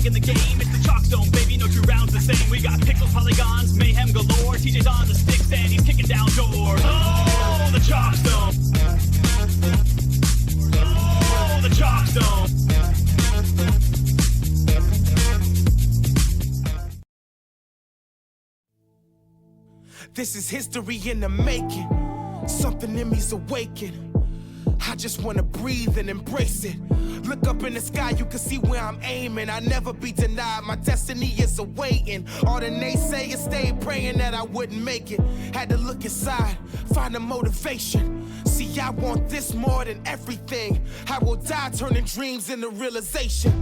underdog in the game. It's the Chalkzone, baby, no two rounds the same. We got pixels, polygons, mayhem galore. TJ's on the sticks and he's kicking down doors. Oh, the Chalkzone. Oh, the Chalkzone. This is history in the making. Something in me's awakened. I just wanna breathe and embrace it. Look up in the sky, you can see where I'm aiming. I never be denied, my destiny is awaiting. All the naysayers stayed praying that I wouldn't make it. Had to look inside, find a motivation. See, I want this more than everything. I will die turning dreams into realization.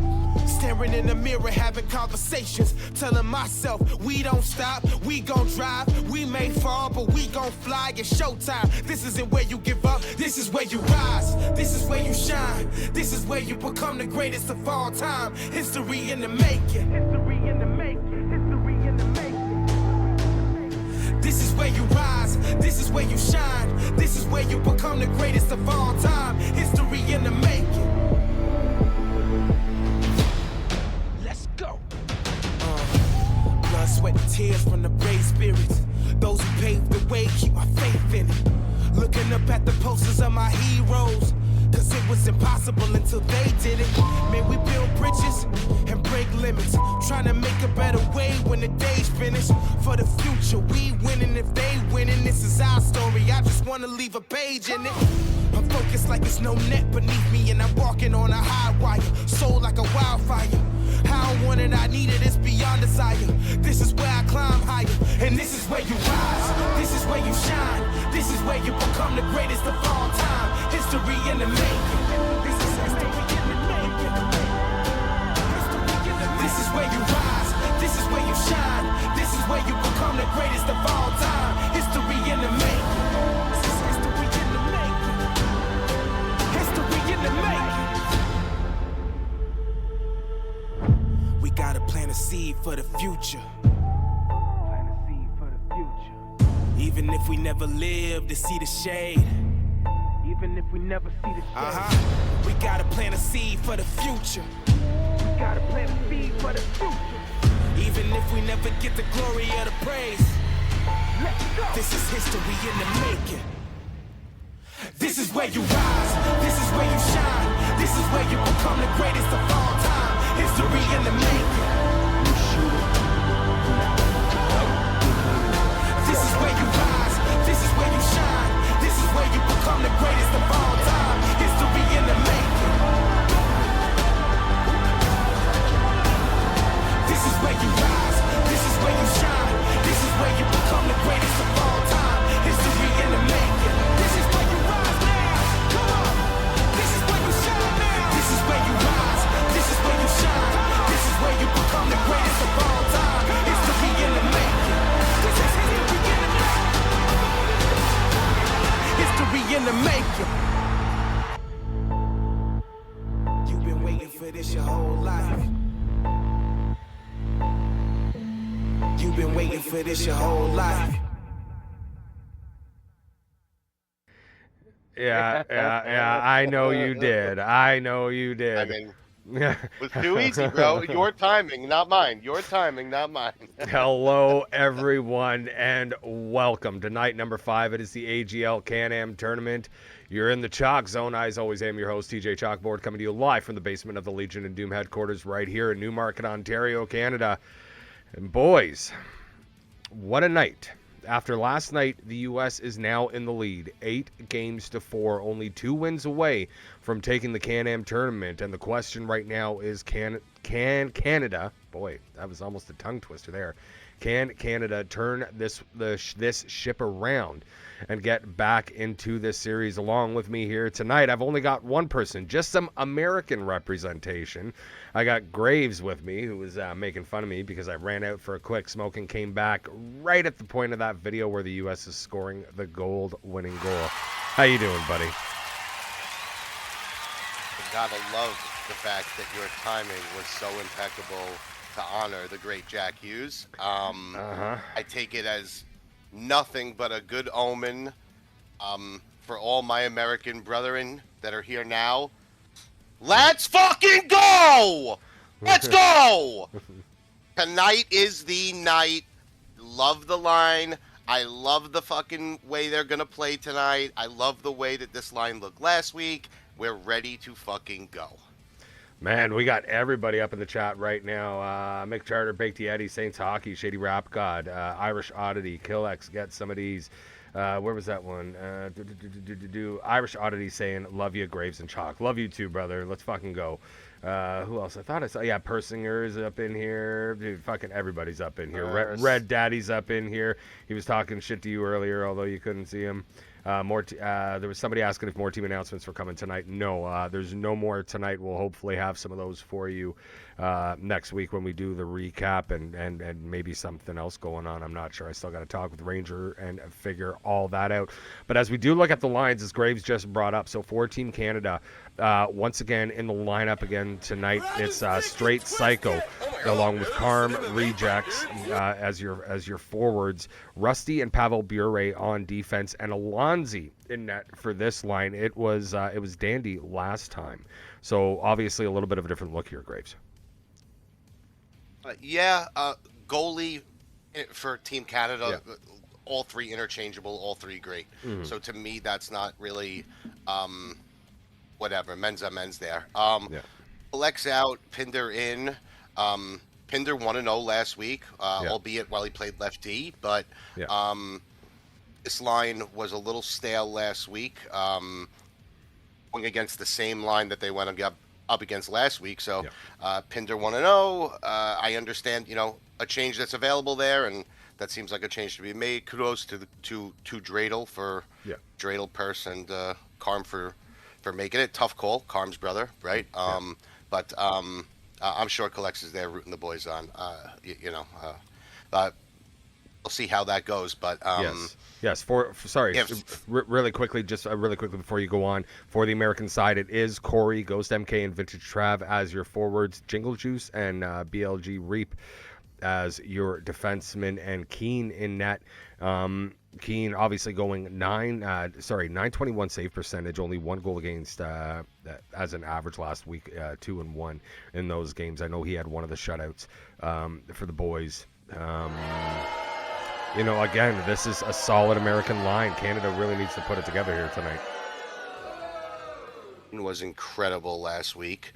Staring in the mirror, having conversations, telling myself we don't stop, we gon' drive. We may fall, but we gon' fly. It's showtime. This isn't where you give up, this is where you rise. This is where you shine. This is where you become the greatest of all time. History in the making. History in the making. History in the making. This is where you rise. This is where you shine. This is where you become the greatest of all time. History in the making. Sweat and tears from the brave spirits. Those who paved the way keep my faith in it. Looking up at the posters of my heroes, cause it was impossible until they did it. Man, we build bridges and break limits, trying to make a better way when the day's finished. For the future, we winning if they winning. This is our story, I just wanna leave a page in it. I'm focused like there's no net beneath me, and I'm walking on a high wire, soul like a wildfire. I don't want it, I need it, it's beyond desire. This is where I climb higher, and this is where you rise. This is where you shine. This is where you become the greatest of all time. History in the making. This is history in the making. This is where you rise. This is where you shine. This is where you become the greatest of all time. History in the making. This is history in the making. History in the making. We gotta plant a seed for the future. Plant a seed for the future. Even if we never live to see the shade. Even if we never see the shade. We gotta plant a seed for the future. We gotta plant a seed for the future. Even if we never get the glory or the praise. Let's go. This is history in the making. This is where you rise. This is where you shine. This is where you become the greatest of all time. History in the making. This is where you rise. This is where you shine. This is where you become the greatest of all time. History in the making. This is where you rise. This is where you shine. This is where you become the greatest of all time. History in the making. This is where you rise now. Come on. This is where you shine now. This is where you rise. This is where you shine. This is where you become the greatest of all time. History in the making. This is history in the making. History in the making. You've been waiting for this your whole life. You've been waiting for this your whole life. Yeah. I know you did. I know you did. I mean, it was too easy, bro. Your timing, not mine. Your timing, not mine. Hello, everyone, and welcome to night number 5. It is the AGL Can tournament. You're in the Chalkzone. I, as always, am your host, TJchalkboard, coming to you live from the basement of the Legion and Doom headquarters right here in Newmarket, Ontario, Canada. And boys, what a night. After last night, the U.S. is now in the lead, 8-4, only 2 wins away from taking the Can-Am tournament. And the question right now is, can Canada, boy, that was almost a tongue twister there, can Canada turn this ship around and get back into this series? Along with me here tonight, I've only got one person, just some American representation. I got Graves with me, who was making fun of me because I ran out for a quick smoke and came back right at the point of that video where the U.S. is scoring the gold-winning goal. How you doing, buddy? I gotta love the fact that your timing was so impeccable to honor the great Jack Hughes. I take it as nothing but a good omen for all my American brethren that are here now. Let's fucking go! Let's go! Tonight is the night. Love the line. I love the fucking way they're going to play tonight. I love the way that this line looked last week. We're ready to fucking go. Man, we got everybody up in the chat right now. Mick Charter, Baked Eddie, Saints Hockey, Shady Rap God, Irish Oddity, Killex, get some of these. Where was that one? Irish Oddity saying, love you, Graves and Chalk. Love you too, brother. Let's fucking go. Who else? I thought I saw. Yeah, Persinger is up in here. Dude, fucking everybody's up in here. Red Daddy's up in here. He was talking shit to you earlier, although you couldn't see him. There was somebody asking if more team announcements were coming tonight. No, there's no more tonight. We'll hopefully have some of those for you next week when we do the recap and maybe something else going on. I'm not sure. I still got to talk with Ranger and figure all that out. But as we do look at the lines, as Graves just brought up, so for Team Canada, once again in the lineup again tonight, it's Straight Psycho along with Carm, Rejects as your forwards, Rusty and Pavel Bure on defense, and Alonzi in net for this line. It was Dandy last time, so obviously a little bit of a different look here, Graves. Goalie for Team Canada, all three interchangeable, all three great. Mm-hmm. So to me, that's not really whatever. Men's on men's there. Alex out, Pinder in. Pinder 1-0 last week, albeit while he played left D, but this line was a little stale last week, going against the same line that they went up against last week. So Pinder 1-0. I understand, a change that's available there, and that seems like a change to be made. Kudos to Dreidel for Dreidel, Purse, and Carm for making it. Tough call, Carm's brother, right? But I'm sure Collex is there rooting the boys on. We'll see how that goes. But yes. Really quickly before you go on, for the American side, it is Corey, Ghost MK, and Vintage Trav as your forwards, Jingle Juice and BLG Reap as your defenseman, and Keen in net. Keen obviously going 921 save percentage, only one goal against as an average last week, 2-1 in those games. I know he had one of the shutouts for the boys. Again, this is a solid American line. Canada really needs to put it together here tonight. It was incredible last week.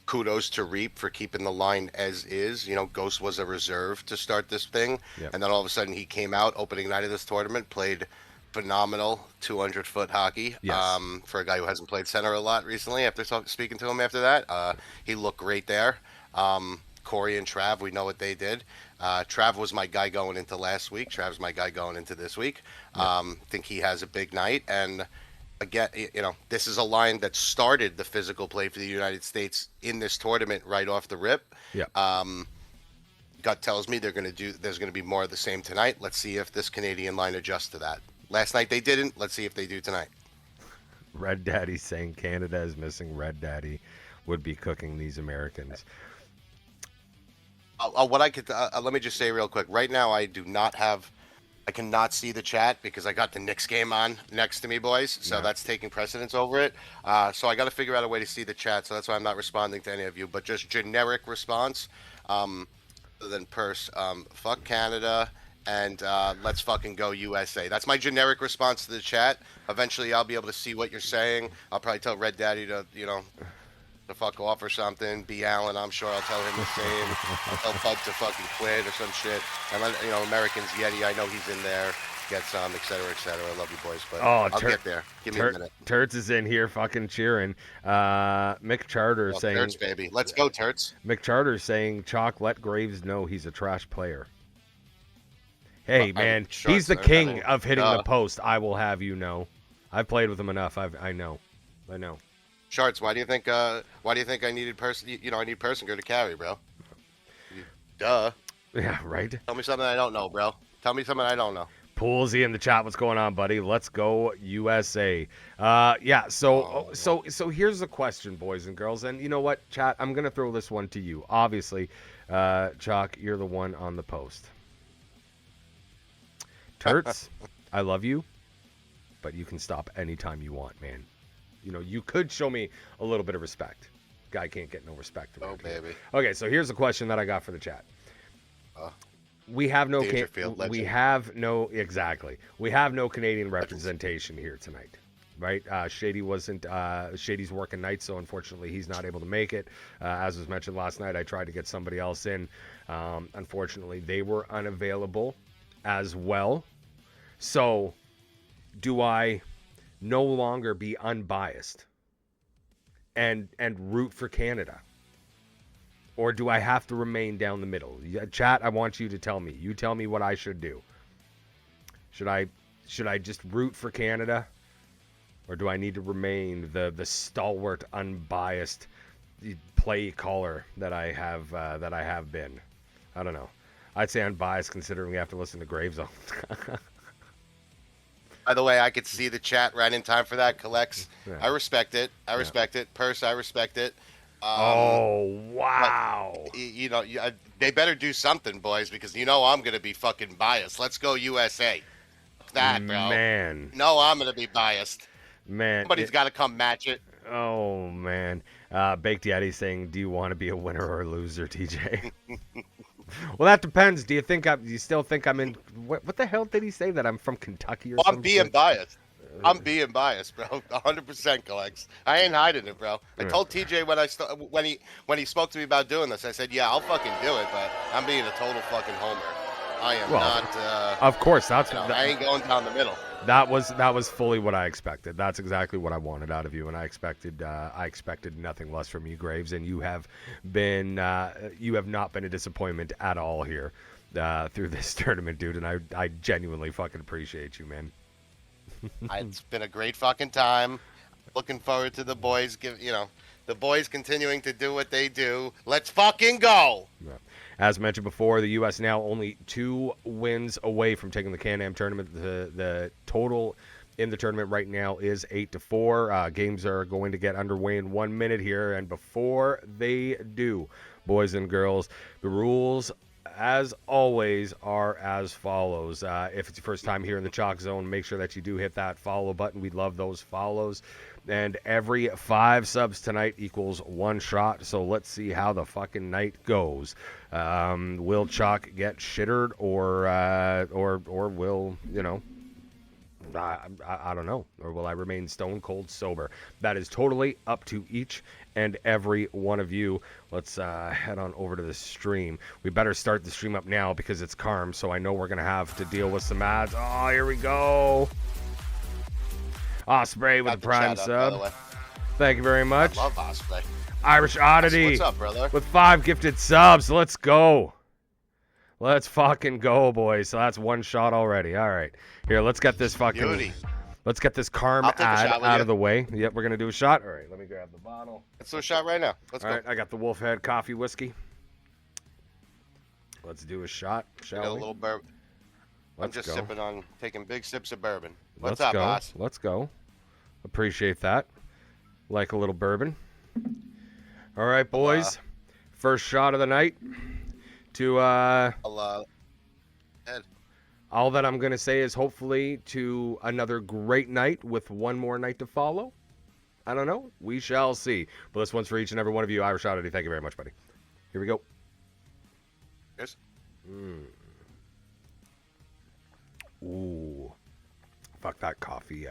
Kudos to Reap for keeping the line as is. Ghost was a reserve to start this thing. And then all of a sudden he came out opening night of this tournament, played phenomenal 200-foot hockey for a guy who hasn't played center a lot recently. After speaking to him after that, he looked great there. Corey and Trav, we know what they did. Trav was my guy going into last week. Trav's my guy going into this week. Think he has a big night. And again, this is a line that started the physical play for the United States in this tournament right off the rip. Gut tells me there's going to be more of the same tonight. Let's see if this Canadian line adjusts to that. Last night they didn't. Let's see if they do tonight. Red Daddy saying Canada is missing Red Daddy, would be cooking these Americans. Let me just say real quick. Right now, I cannot see the chat because I got the Knicks game on next to me, boys. So that's taking precedence over it. So I got to figure out a way to see the chat. So that's why I'm not responding to any of you. But just generic response. Then Purse, fuck Canada, and let's fucking go USA. That's my generic response to the chat. Eventually, I'll be able to see what you're saying. I'll probably tell Red Daddy to fuck off or something. B. Allen, I'm sure I'll tell him the same. I'll tell Bud to fucking quit or some shit. And Americans, Yeti, I know he's in there. Get some, et cetera, et cetera. I love you boys, but I'll get there. Give me a minute. Turts is in here fucking cheering. Mick Charter saying... Turts, baby. Let's go, Turts. Mick Charter saying, Chalk, let Graves know he's a trash player. Hey, man, he's the king of hitting the post, I will have you know. I've played with him enough. I know. Charts, why do you think I needed person? I need Persinger to carry, bro. Duh. Yeah, right. Tell me something I don't know, bro. Tell me something I don't know. Poolsy in the chat, what's going on, buddy? Let's go USA. So here's the question, boys and girls. And you know what, chat? I'm gonna throw this one to you. Obviously, Chalk, you're the one on the post. Turts, I love you, but you can stop anytime you want, man. You could show me a little bit of respect. Guy can't get no respect around here. baby. Okay, so here's a question that I got for the chat. We have no we have no Canadian representation here tonight, right? Shady's working nights, so unfortunately he's not able to make it. As was mentioned last night, I tried to get somebody else in. Unfortunately, they were unavailable as well. So, do I no longer be unbiased and root for Canada? Or do I have to remain down the middle? Chat, I want you to tell me. You tell me what I should do. Should I just root for Canada? Or do I need to remain the stalwart, unbiased play caller that I have been? I don't know. I'd say unbiased considering we have to listen to Gravezone. By the way, I could see the chat right in time for that. Collects. Yeah. I respect it. I respect it. Purse, I respect it. Oh, wow. They better do something, boys, because I'm going to be fucking biased. Let's go USA. Fuck that, bro. Man. No, I'm going to be biased. Man. Somebody's got to come match it. Oh, man. Baked Yeti saying, do you want to be a winner or a loser, TJ? Well, that depends. Do you still think I'm in... What the hell did he say? That I'm from Kentucky or something? I'm being biased. I'm being biased, bro. 100% collects. I ain't hiding it, bro. I told TJ when he spoke to me about doing this, I said, yeah, I'll fucking do it, but I'm being a total fucking homer. I am not. Of course, I ain't going down the middle. That was fully what I expected. That's exactly what I wanted out of you, and I expected nothing less from you, Graves. And you have not been a disappointment at all here through this tournament, dude. And I genuinely fucking appreciate you, man. It's been a great fucking time. Looking forward to the boys. The boys continuing to do what they do. Let's fucking go. Yeah. As mentioned before, the U.S. now only 2 wins away from taking the Can-Am tournament. The total in the tournament right now is 8-4. Games are going to get underway in 1 minute here, and before they do, boys and girls, the rules, as always, are as follows. If it's your first time here in the Chalk Zone, make sure that you do hit that follow button. We love those follows. And every 5 subs tonight equals 1 shot. So let's see how the fucking night goes. Will Chalk get shittered or will, I don't know. Or will I remain stone cold sober? That is totally up to each and every one of you. Let's head on over to the stream. We better start the stream up now because it's Carm, so I know we're going to have to deal with some ads. Oh, here we go. Osprey with a prime sub. Thank you very much. I love Osprey. Irish Oddity. What's up, brother? With 5 gifted subs. Let's go. Let's fucking go, boys. So that's 1 shot already. All right. Here, let's get this fucking... Beauty. Let's get this Carm ad out of the way. Yep, we're going to do a shot. All right, let me grab the bottle. Let's do a shot right now. Let's go. All right, I got the Wolfhead coffee whiskey. Let's do a shot, shall we? A little bourbon. I'm just sipping on, taking big sips of bourbon. What's up, boss? Let's go. Appreciate that. Like a little bourbon. All right, boys. First shot of the night. To all that I'm going to say is hopefully to another great night with 1 more night to follow. I don't know. We shall see. But this one's for each and every one of you. Irish Oddity, thank you very much, buddy. Here we go. Yes. Ooh. Fuck that coffee.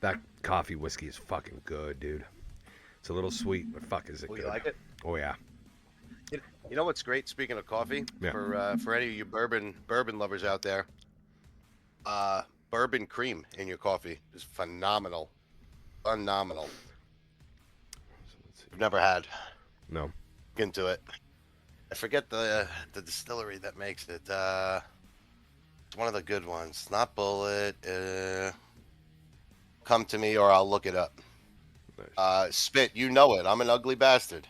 That coffee whiskey is fucking good, dude. It's a little sweet, but fuck is it good. You like it? Oh, yeah. You know what's great, speaking of coffee? Yeah. For any of you bourbon lovers out there, bourbon cream in your coffee is phenomenal. Phenomenal. I've never had. No. Look into it. I forget the distillery that makes it. It's one of the good ones. Not Bullet. Come to me or I'll look it up. Nice. Spit, you know it. I'm an ugly bastard.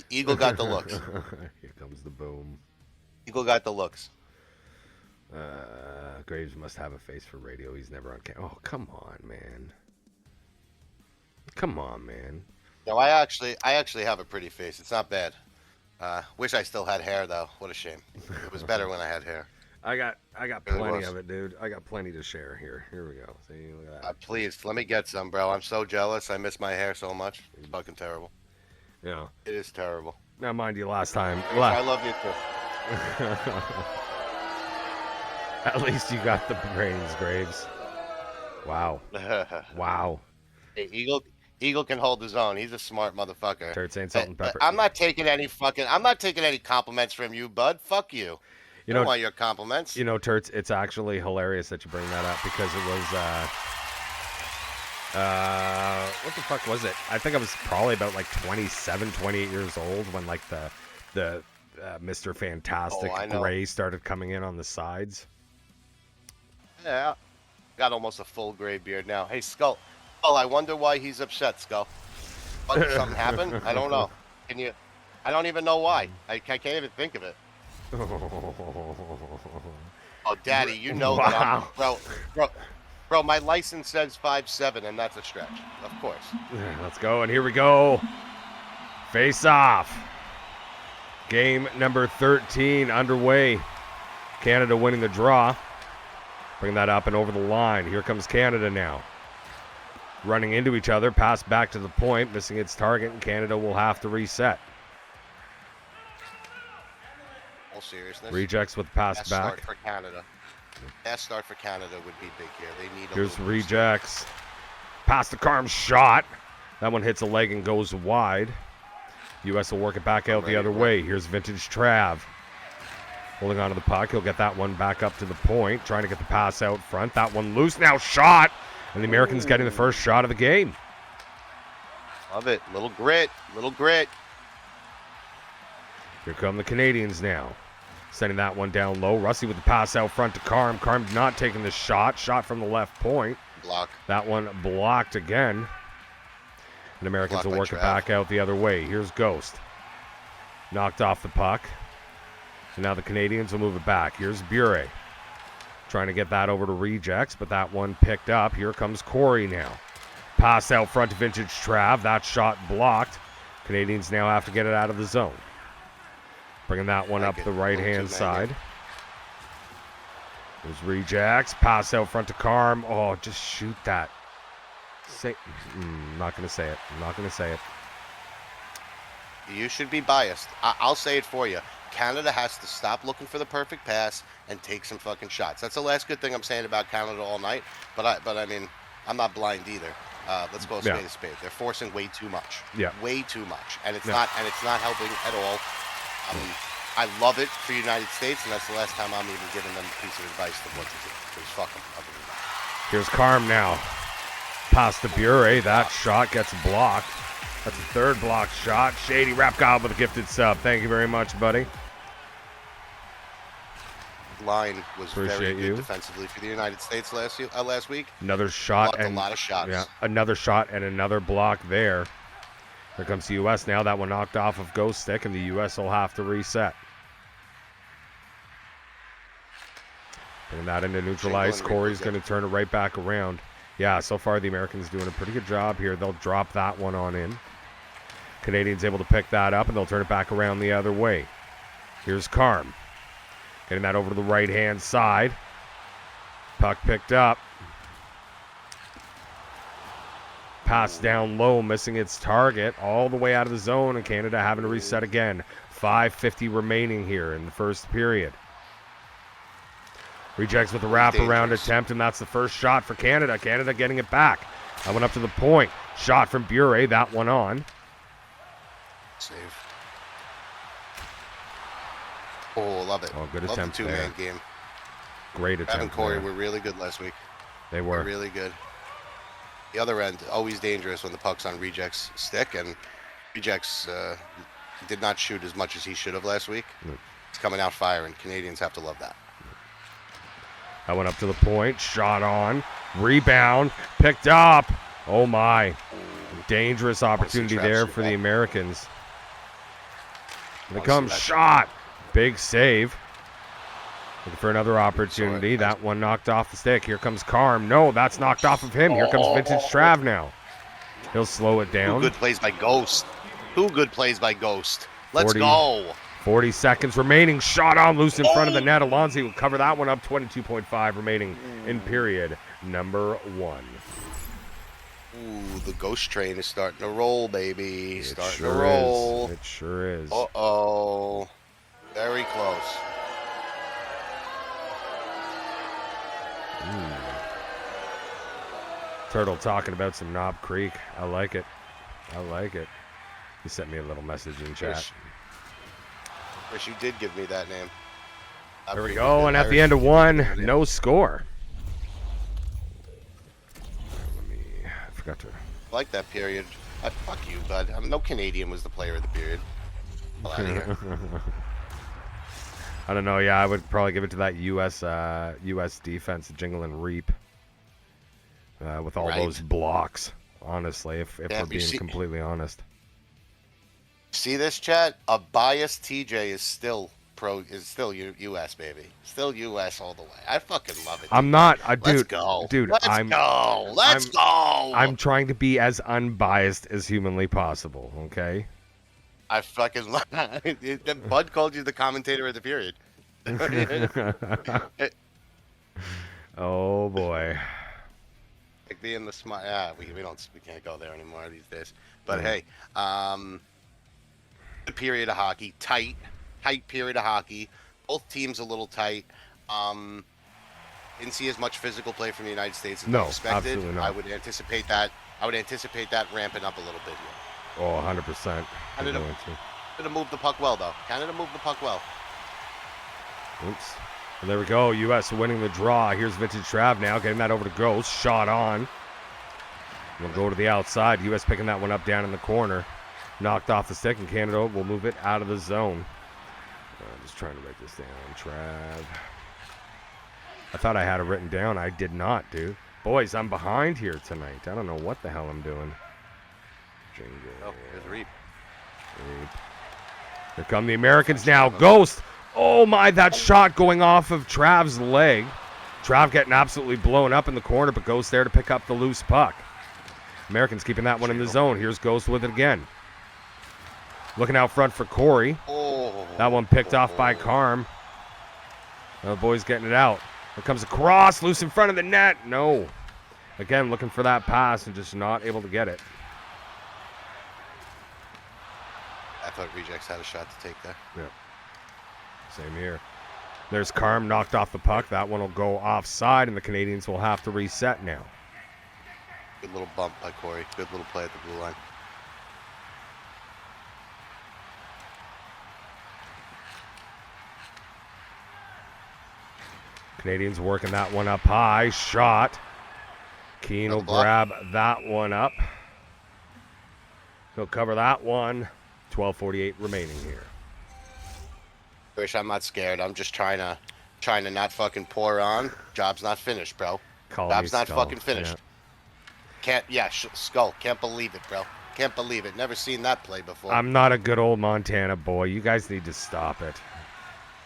Eagle got the looks. Here comes the boom. Eagle got the looks. Graves must have a face for radio. He's never on camera. Oh, come on, man. Come on, man. No, I actually have a pretty face. It's not bad. Wish I still had hair though. What a shame. It was better when I had hair. I got plenty of it, dude. I got plenty to share here. Here we go. See, look at that. Please, let me get some, bro. I'm so jealous. I miss my hair so much. It's fucking terrible. Yeah. It is terrible. Now, mind you, last time. I love you too. At least you got the brains, Graves. Wow. Wow. Hey, Eagle can hold his own. He's a smart motherfucker. Turd saying salt and pepper. I'm not taking any compliments from you, bud. Fuck you. I don't want your compliments. You know, Turts, it's actually hilarious that you bring that up because it was, what the fuck was it? I think I was probably about like 27, 28 years old when like the Mr. Fantastic gray started coming in on the sides. Yeah. Got almost a full gray beard now. Hey, Skull. Oh, I wonder why he's upset, Skull. What, did something happen? I don't know. I don't even know why. I can't even think of it. Oh, Daddy, you know that bro, my license says 5'7", and that's a stretch. Of course. Let's go, and here we go. Face off. Game number 13 underway. Canada winning the draw. Bring that up and over the line. Here comes Canada now. Running into each other, pass back to the point, missing its target, and Canada will have to reset. All seriousness. Rejects with pass Best back. Start for Canada. Best start for Canada would be big here. They need a Here's little rejects. Pass to Carm, shot. That one hits a leg and goes wide. U.S. will work it back out the other way. Here's Vintage Trav. Holding on to the puck. He'll get that one back up to the point. Trying to get the pass out front. That one loose. Now shot. And the Americans getting the first shot of the game. Love it. Little grit. Little grit. Here come the Canadians now. Sending that one down low. Rusty with the pass out front to Carm. Carm not taking the shot. Shot from the left point. Block. That one blocked again. And Americans will work it back out the other way. Here's Ghost. Knocked off the puck. And now the Canadians will move it back. Here's Bure. Trying to get that over to rejects, but that one picked up. Here comes Corey now. Pass out front to Vintage Trav. That shot blocked. Canadians now have to get it out of the zone. Bringing that one up the right-hand side. There's rejects. Pass out front to Carm. Oh, just shoot that. I'm not going to say it. I'm not going to say it. You should be biased. I'll say it for you. Canada has to stop looking for the perfect pass and take some fucking shots. That's the last good thing I'm saying about Canada all night. But I mean, I'm not blind either. Let's go spade to spade. They're forcing way too much. Yeah. Way too much, and it's not helping at all. I love it for the United States, and that's the last time I'm even giving them a piece of advice of what to do. Because fuck them. Here's Carm now. Pass to Bure. That shot gets blocked. That's a third block shot. Shady Rap God with a gifted sub. Thank you very much, buddy. Line was very good defensively for the United States last week. Another shot. Blocked a lot of shots. Yeah, another shot and another block there. Here comes the U.S. now. That one knocked off of Ghost Stick, and the U.S. will have to reset. Bring that into neutralize. Corey's going to turn it right back around. Yeah, so far the Americans doing a pretty good job here. They'll drop that one on in. Canadians able to pick that up, and they'll turn it back around the other way. Here's Carm. Getting that over to the right-hand side. Puck picked up. Pass down low, missing its target. All the way out of the zone, and Canada having to reset again. 5:50 remaining here in the first period. Rejects with a wraparound attempt, and that's the first shot for Canada. Canada getting it back. That went up to the point. Shot from Bure. That one on. Save. Oh, love it. Oh, good love attempt the two-man there. game. Great attempt. Evan and Corey there. were really good last week. They were. Really good. The other end, always dangerous when the puck's on Rejects' stick, and Rejects did not shoot as much as he should have last week. He's coming out firing. Canadians have to love that. That went up to the point. Shot on. Rebound. Picked up. Oh, my. Dangerous opportunity there for the Americans. Here comes shot. Big save. Looking for another opportunity. That one knocked off the stick. Here comes Carm. No, that's knocked off of him. Here comes Vintage Trav now. He'll slow it down. Two good plays by Ghost. Let's go. 40 seconds remaining. Shot on, loose in front of the net. Alonzi will cover that one up. 22.5 remaining in period number 1. Ooh, the ghost train is starting to roll, baby. It Starting sure to roll. It sure is. Uh-oh. Very close. Turtle talking about some Knob Creek. I like it. He sent me a little message in chat. Wish you did give me that name. There we go, and at the end of 1, no score. I forgot to. I like that period. Fuck you, bud. No Canadian was the player of the period. Out of here. I don't know. Yeah, I would probably give it to that U.S. defense, Jingle and Reap, with all those blocks. Honestly, if we're being completely honest. See this, chat? A biased TJ is still U.S. baby. Still U.S. all the way. I fucking love it. I'm not, dude. Let's go, dude. Let's go. I'm trying to be as unbiased as humanly possible. Okay. I fucking love it. Bud called you the commentator of the period. Oh boy. Like being the smart. Yeah, we can't go there anymore these days. But hey, good period of hockey, tight period of hockey. Both teams a little tight. Didn't see as much physical play from the United States as I expected. Absolutely not. I would anticipate that ramping up a little bit here. Oh, 100%. Canada moved the puck well, though. Oops. And there we go. U.S. winning the draw. Here's Vintage Trav now, getting that over to Ghost. Shot on. We'll go to the outside. U.S. picking that one up down in the corner. Knocked off the stick, and Canada will move it out of the zone. Just trying to write this down. Trav. I thought I had it written down. I did not, dude. Boys, I'm behind here tonight. I don't know what the hell I'm doing. Jingle. Oh, here's Reap. Here come the Americans now. Ghost. Oh, my. That shot going off of Trav's leg. Trav getting absolutely blown up in the corner, but Ghost there to pick up the loose puck. Americans keeping that one in the zone. Here's Ghost with it again. Looking out front for Corey. Oh. That one picked off by Carm. The boys getting it out. Here comes a cross. Loose in front of the net. No. Again, looking for that pass and just not able to get it. I thought Rejects had a shot to take there. Yeah. Same here. There's Carm knocked off the puck. That one will go offside, and the Canadians will have to reset now. Good little bump by Corey. Good little play at the blue line. Canadians working that one up high. Shot. Keane will grab that one up. He'll cover that one. 12:48 remaining here. Wish I'm not scared. I'm just trying to not fucking pour on. Job's not finished, bro. Job's not fucking finished. Yeah. Skull. Can't believe it, bro. Can't believe it. Never seen that play before. I'm not a good old Montana boy. You guys need to stop it.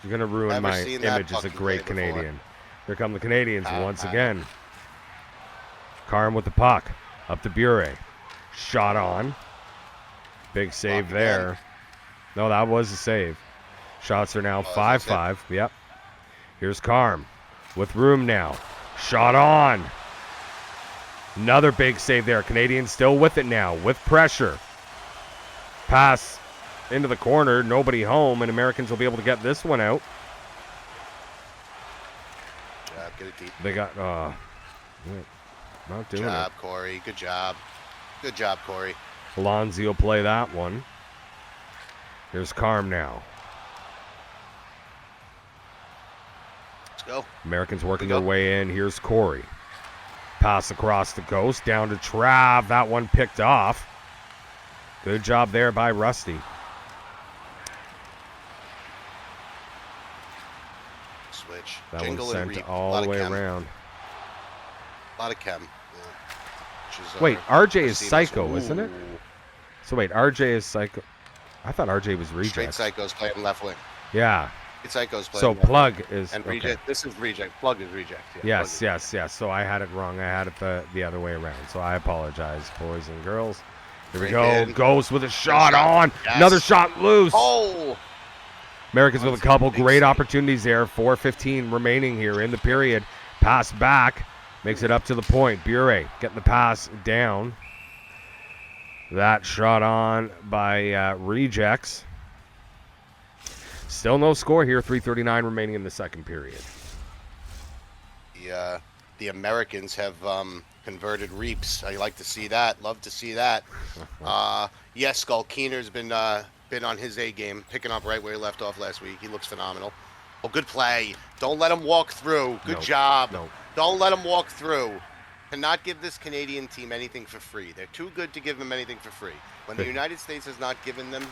You're going to ruin my image as a great Canadian. Here come the Canadians once again. Carm with the puck. Up to Bure. Shot on. Big save there. No, that was a save. Shots are now 5-5. Yep. Here's Carm with room now. Shot on. Another big save there. Canadians still with it now with pressure. Pass into the corner. Nobody home, and Americans will be able to get this one out. Get it deep. They got, not doing Good it. job, Corey. Good job. Good job, Corey. Alonzi will play that one. Here's Carm now. Let's go. Americans working their way in. Here's Corey. Pass across the Ghost. Down to Trav. That one picked off. Good job there by Rusty. Switch. That Jingle one and sent Reap. all the way around. A lot of chem. Wait, RJ is Psycho, isn't it? So wait, RJ is Psycho. I thought RJ was Reject. Straight Psycho's playing left wing. Yeah. Psycho's playing So left Plug wing. is. And okay. Reject. This is Reject. Plug is Reject. Yeah, Yes. So I had it wrong. I had it the other way around. So I apologize, boys and girls. Here we go. Ghost with a shot on. Yes. Another shot loose. Oh! Americans with a couple great opportunities there. 4:15 remaining here in the period. Pass back. Makes it up to the point. Bure getting the pass down. That shot on by Rejects. Still no score here. 3:39 remaining in the second period. The Americans have converted reaps. I like to see that. Love to see that. Yes, Skull Keener's been on his A game, picking up right where he left off last week. He looks phenomenal. Oh, good play. Don't let him walk through. Good job. No. Don't let him walk through. Cannot give this Canadian team anything for free. They're too good to give them anything for free. When the United States has not given them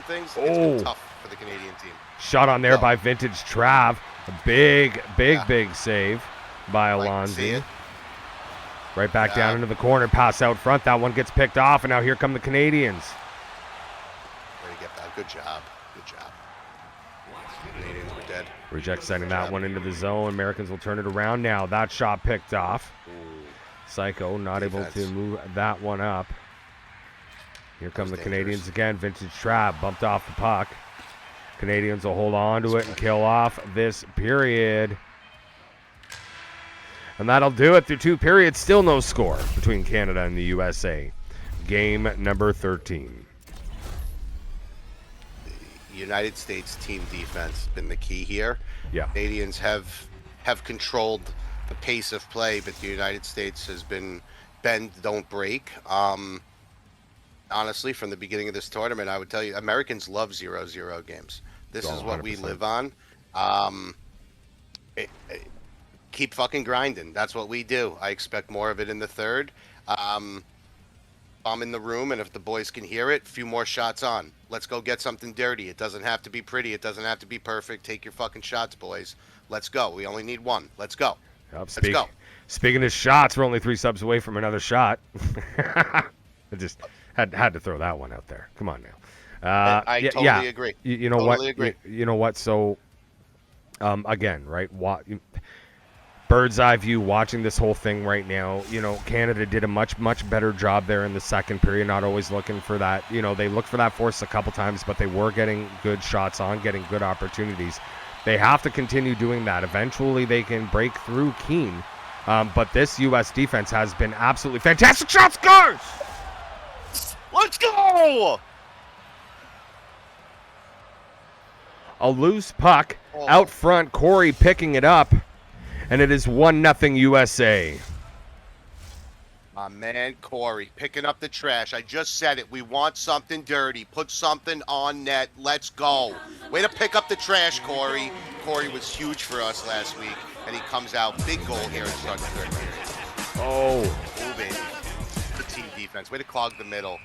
things, it's been tough for the Canadian team. Shot on there by Vintage Trav. A big save by Alonzi. Right back down into the corner. Pass out front. That one gets picked off, and now here come the Canadians. Way to get that. Good job. Canadians were dead. Reject sending that one into the zone. Americans will turn it around now. That shot picked off. Psycho not able to move that one up. Here come the Canadians again. Vintage Trav bumped off the puck. Canadians will hold on to it and kill off this period. And that'll do it through two periods. Still no score between Canada and the USA. Game number 13. The United States team defense has been the key here. Yeah. Canadians have controlled the pace of play, but the United States has been bend, don't break. Honestly, from the beginning of this tournament, I would tell you, Americans love 0-0 games. This is what 100%. we live on. Keep fucking grinding. That's what we do. I expect more of it in the third. I'm in the room, and if the boys can hear it, a few more shots on. Let's go get something dirty. It doesn't have to be pretty. It doesn't have to be perfect. Take your fucking shots, boys. Let's go. We only need one. Let's go. Let's go. Speaking of shots, we're only 3 subs away from another shot. I just had to throw that one out there. Come on now. I totally agree. You know totally what? Agree. You know what? So, again, right? Bird's eye view watching this whole thing right now. You know, Canada did a much better job there in the second period, not always looking for that. You know, they looked for that force a couple times, but they were getting good shots on, getting good opportunities. They have to continue doing that. Eventually they can break through Keene. But this U.S. defense has been absolutely fantastic. Shot scores! Let's go! A loose puck out front. Corey picking it up. And it is 1-0 USA. My man Corey picking up the trash. I just said it. We want something dirty. Put something on net. Let's go. Way to pick up the trash, Corey. Corey was huge for us last week, and he comes out. Big goal here in start the third period. Oh, baby. The team defense. Way to clog the middle.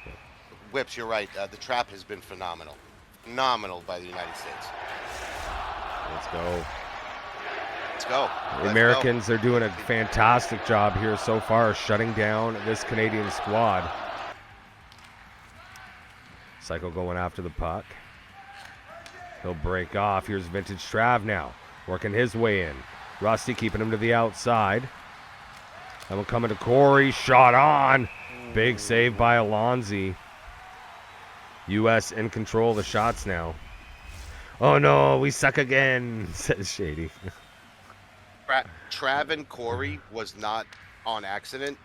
Whips, you're right. The trap has been phenomenal. Phenomenal by the United States. Let's go. Let's go. The Americans are doing a fantastic job here so far, shutting down this Canadian squad. Psycho going after the puck. He'll break off. Here's Vintage Trav now, working his way in. Rusty keeping him to the outside. That one coming to Corey. Shot on. Big save by Alonzi. U.S. in control of the shots now. Oh no, we suck again, says Shady. Trav and Corey was not on accident.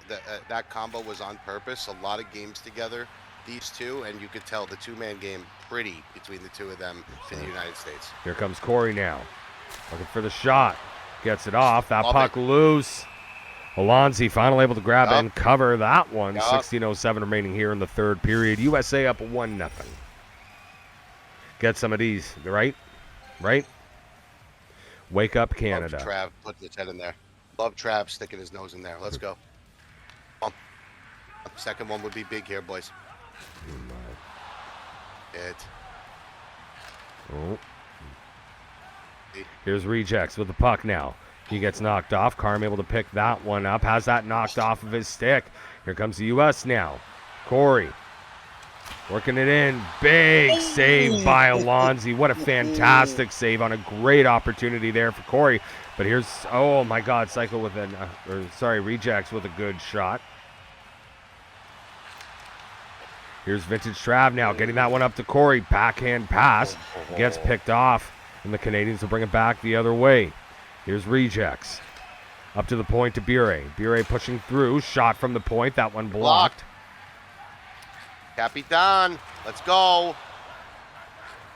That combo was on purpose. A lot of games together, these two, and you could tell the two-man game pretty between the two of them for the United States. Here comes Corey now. Looking for the shot. Gets it off. That puck loose. Alonzi finally able to grab it and cover that one. 16:07 remaining here in the third period. USA up 1-0. Get some of these, right? Right? Wake up, Canada. Love Trav putting his head in there. Love Trav sticking his nose in there. Let's go. Second one would be big here, boys. Here's Rejects with the puck now. He gets knocked off. Carm able to pick that one up. Has that knocked off of his stick. Here comes the U.S. now. Corey working it in. Big save by Alonzi. What a fantastic save on a great opportunity there for Corey. But here's, oh my God, Psycho with Rejects with a good shot. Here's Vintage Trav now, getting that one up to Corey. Backhand pass. Gets picked off, and the Canadians will bring it back the other way. Here's Rejects. Up to the point to Bure. Bure pushing through. Shot from the point. That one blocked. Capitan, let's go.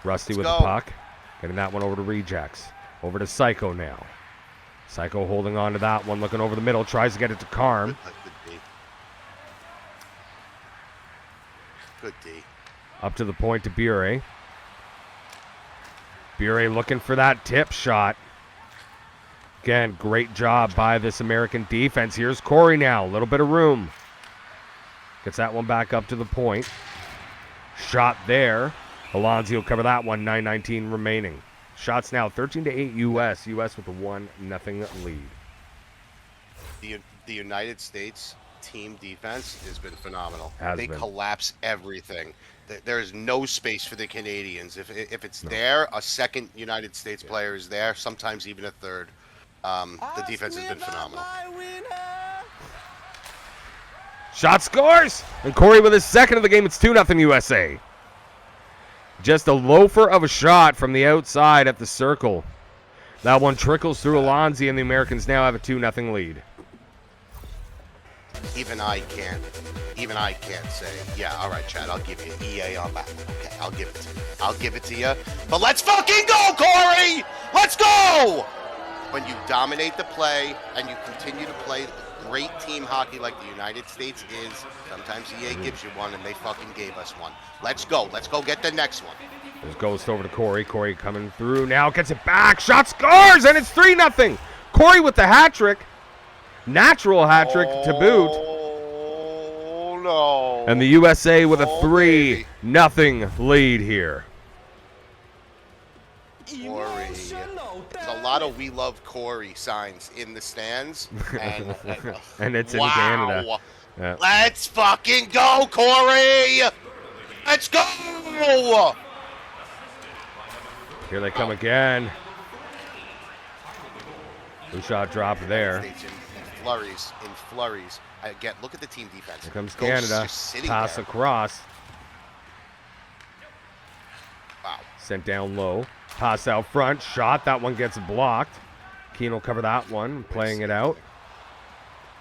Rusty with the puck. Getting that one over to Rejects. Over to Psycho now. Psycho holding on to that one, looking over the middle. Tries to get it to Carm. Good D. Up to the point to Bure. Bure looking for that tip shot. Again, great job by this American defense. Here's Corey now. A little bit of room. Gets that one back up to the point. Shot there. Alonzi will cover that one. 9:19 remaining. Shots now 13-8 U.S. U.S. with a 1-0 lead. The United States team defense has been phenomenal. They been. Collapse everything. There is no space for the Canadians. If it's there, a second United States player is there, sometimes even a third. The defense has been phenomenal. Shot scores! And Corey with his second of the game. It's 2-0 USA. Just a loafer of a shot from the outside at the circle. That one trickles through Alonzi, and the Americans now have a 2-0 lead. Even I can't say, yeah, all right, Chad, I'll give you EA on that. Okay, I'll give it to you. I'll give it to you. But let's fucking go, Corey! Let's go! When you dominate the play and you continue to play great team hockey like the United States is, sometimes EA gives you one, and they fucking gave us one. Let's go. Let's go get the next one. This goes over to Corey. Corey coming through now, gets it back. Shot scores, and it's 3-0. Corey with the hat trick. Natural hat trick to boot. Oh, no. And the USA with a 3-0 lead here. Corey. There's a lot of "We Love Corey" signs in the stands, and, and it's in Canada. Yeah. Let's fucking go, Corey! Let's go! Here they come again. Blue shot drop there. In flurries. Again, look at the team defense. Here comes Canada. Pass there. Across. Wow. Sent down low. Pass out front. Shot. That one gets blocked. Keane will cover that one. Playing it out.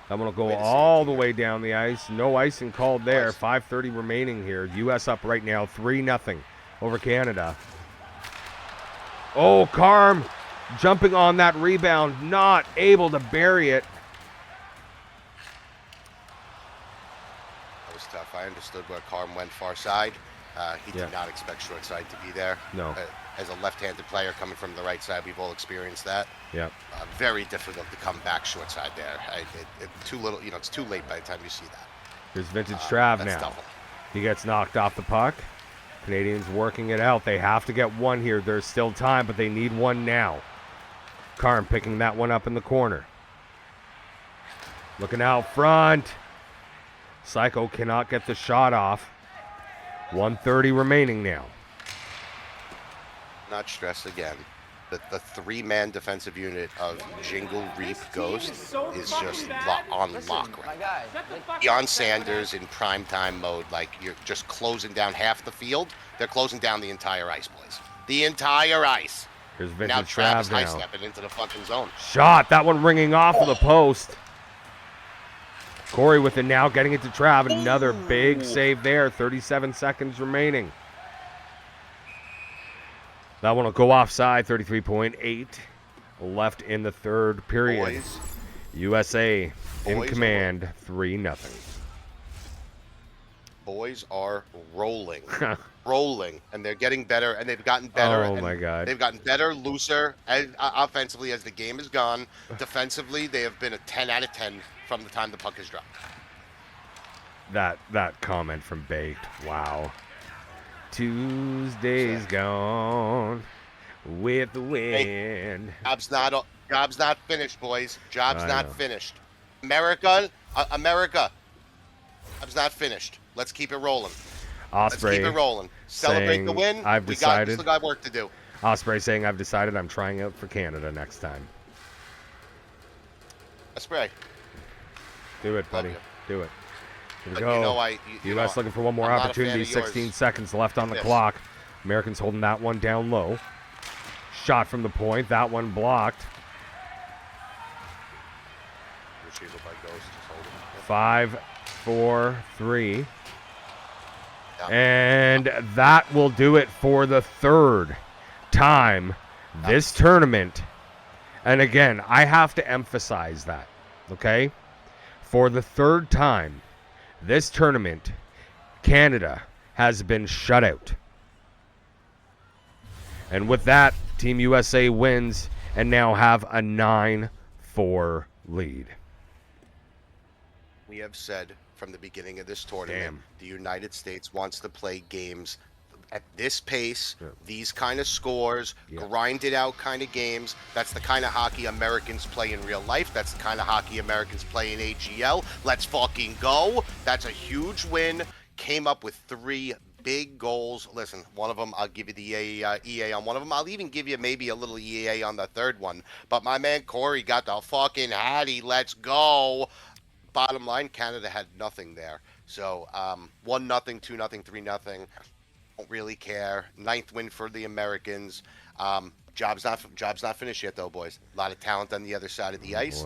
That one will go all the way down the ice. No icing called there. 5:30 remaining here. U.S. up right now 3-0 over Canada. Oh, Carm jumping on that rebound. Not able to bury it. That was tough. I understood where Carm went far side. He did not expect short side to be there. No. As a left-handed player coming from the right side, we've all experienced that. Yeah. Very difficult to come back short side there. Too little, it's too late by the time you see that. Here's Vintage Trav now. Tough. He gets knocked off the puck. Canadians working it out. They have to get one here. There's still time, but they need one now. Carm picking that one up in the corner. Looking out front. Psycho cannot get the shot off. 1:30 remaining now. Not stress again. The three-man defensive unit of Jingle, Reap, Ghost is just on lock right now. Deion Sanders in primetime mode, like you're just closing down half the field. They're closing down the entire ice, boys. The entire ice. Here's Now Vintage Travis Trav now. high-stepping into the fucking zone. Shot. That one ringing off of the post. Corey with it now, getting it to Trav. Another big save there. 37 seconds remaining. That one will go offside. 33.8 left in the third period. Boys. USA in command. 3-0. Boys are rolling. Rolling. And they're getting better, and they've gotten better. Oh, my God. They've gotten better, looser, and offensively as the game has gone. Defensively, they have been a 10 out of 10 from the time the puck is dropped. That comment from Baked. Wow. Tuesday's gone with the wind. Hey, job's not finished, boys. Job's not finished. America, job's not finished. Let's keep it rolling. Osprey. Let's keep it rolling. Celebrate the win. I've decided. We still got work to do. Osprey saying, I've decided I'm trying out for Canada next time. Osprey. Do it, buddy. Do it. Here we But go. you know, U.S. looking for one more I'm not a fan opportunity. of yours. 16 seconds left on the Yes. clock. Americans holding that one down low. Shot from the point. That one blocked. Retrieval by Ghost. Just hold it. 5, 4, 3. Yeah. And that will do it for the third time this tournament. And again, I have to emphasize that, okay? For the third time this tournament, Canada has been shut out. And with that, Team USA wins and now have a 9-4 lead. We have said from the beginning of this tournament, the United States wants to play games at this pace, these kind of scores, grinded out kind of games. That's the kind of hockey Americans play in real life. That's the kind of hockey Americans play in AGL. Let's fucking go. That's a huge win. Came up with 3 big goals. Listen, one of them, I'll give you the EA on one of them. I'll even give you maybe a little EA on the third one. But my man Corey got the fucking Hattie. Let's go. Bottom line, Canada had nothing there. So 1-0, 2-0, 3-0. Don't really care. 9th win for the Americans. Job's not finished yet, though, boys. A lot of talent on the other side of the ice.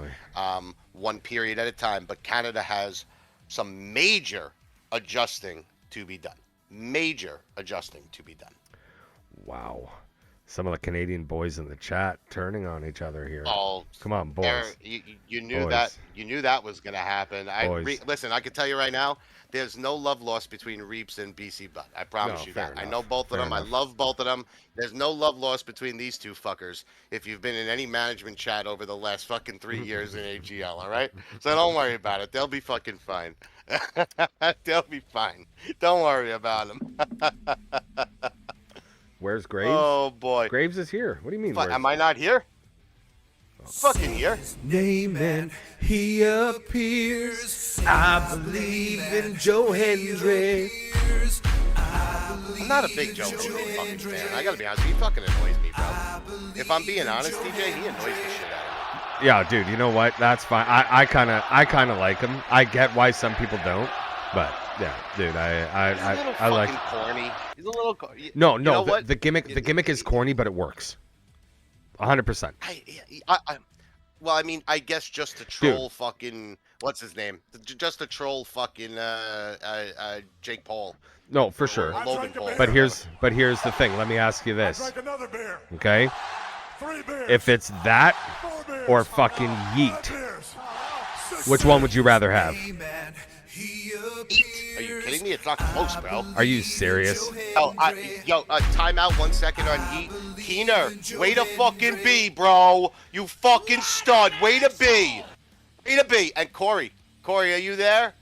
One period at a time. But Canada has some major adjusting to be done. Major adjusting to be done. Wow. Some of the Canadian boys in the chat turning on each other here. Oh, come on, boys. You knew boys. that. You knew that was going to happen. Listen, I can tell you right now, there's no love lost between Reeps and BC Butt. I promise you that. Enough. I know both of them. I love both of them. There's no love lost between these two fuckers. If you've been in any management chat over the last fucking 3 years in AGL, all right? So don't worry about it. They'll be fucking fine. They'll be fine. Don't worry about them. Where's Graves? Oh boy. Graves is here. What do you mean? Am I not here? Fucking here. Name and he appears. I believe in Joe Hendry. I'm not a big Joe Hendry fucking fan. I gotta be honest, he fucking annoys me, bro. If I'm being honest, TJ, he annoys the shit out of me. Yeah, dude. You know what? That's fine. I kind of like him. I get why some people don't, but yeah, dude. I like. He's a little corny. He's a little. No. You know The gimmick is corny, but it works. 100%. Well, I mean, I guess just to troll fucking what's his name? Just to troll fucking Jake Paul. No, for sure. Logan Paul. But here's the thing. Let me ask you this. Okay? If it's that or fucking Yeet, which one would you rather have? Are you kidding me? It's not close, bro. Are you serious? Timeout 1 second on Yeet. Keener, way to fucking be, bro. You fucking stud. Way to be. Way to be. And Corey, are you there?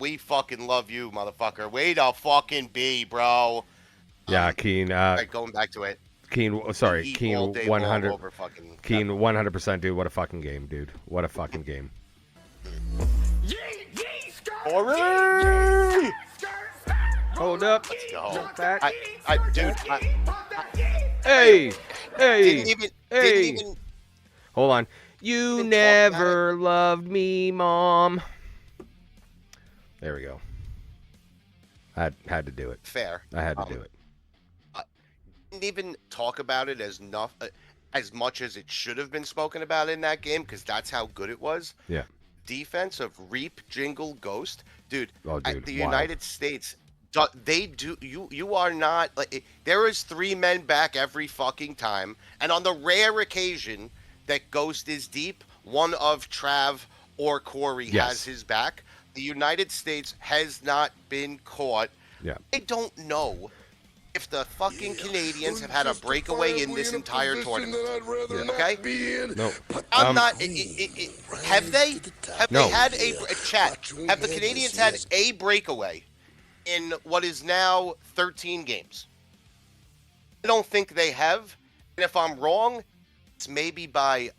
We fucking love you, motherfucker. Way to fucking be, bro. Yeah, Keen. Right, going back to it. Keen, sorry, Keen 100. Keen 100%, dude. What a fucking game, dude. What a fucking game. Corey! Hold up. Let's go. Back. Hey! Hey! Didn't even. Hold on. You never loved me, Mom. There we go. I had to do it. Fair. I had to do it. Didn't even talk about it as much as it should have been spoken about in that game, because that's how good it was. Yeah. Defense of Reap, Jingle, Ghost, dude. Oh, dude, the wild. United States, they do. You are not like there is 3 men back every fucking time, and on the rare occasion that Ghost is deep, one of Trav or Corey has his back. The United States has not been caught. Yeah. I don't know if the fucking Canadians have had a breakaway in this entire tournament. Okay? No. I'm not. Have they? Have No. they had a chat? Have the Canadians had a breakaway in what is now 13 games? I don't think they have. And if I'm wrong, it's maybe by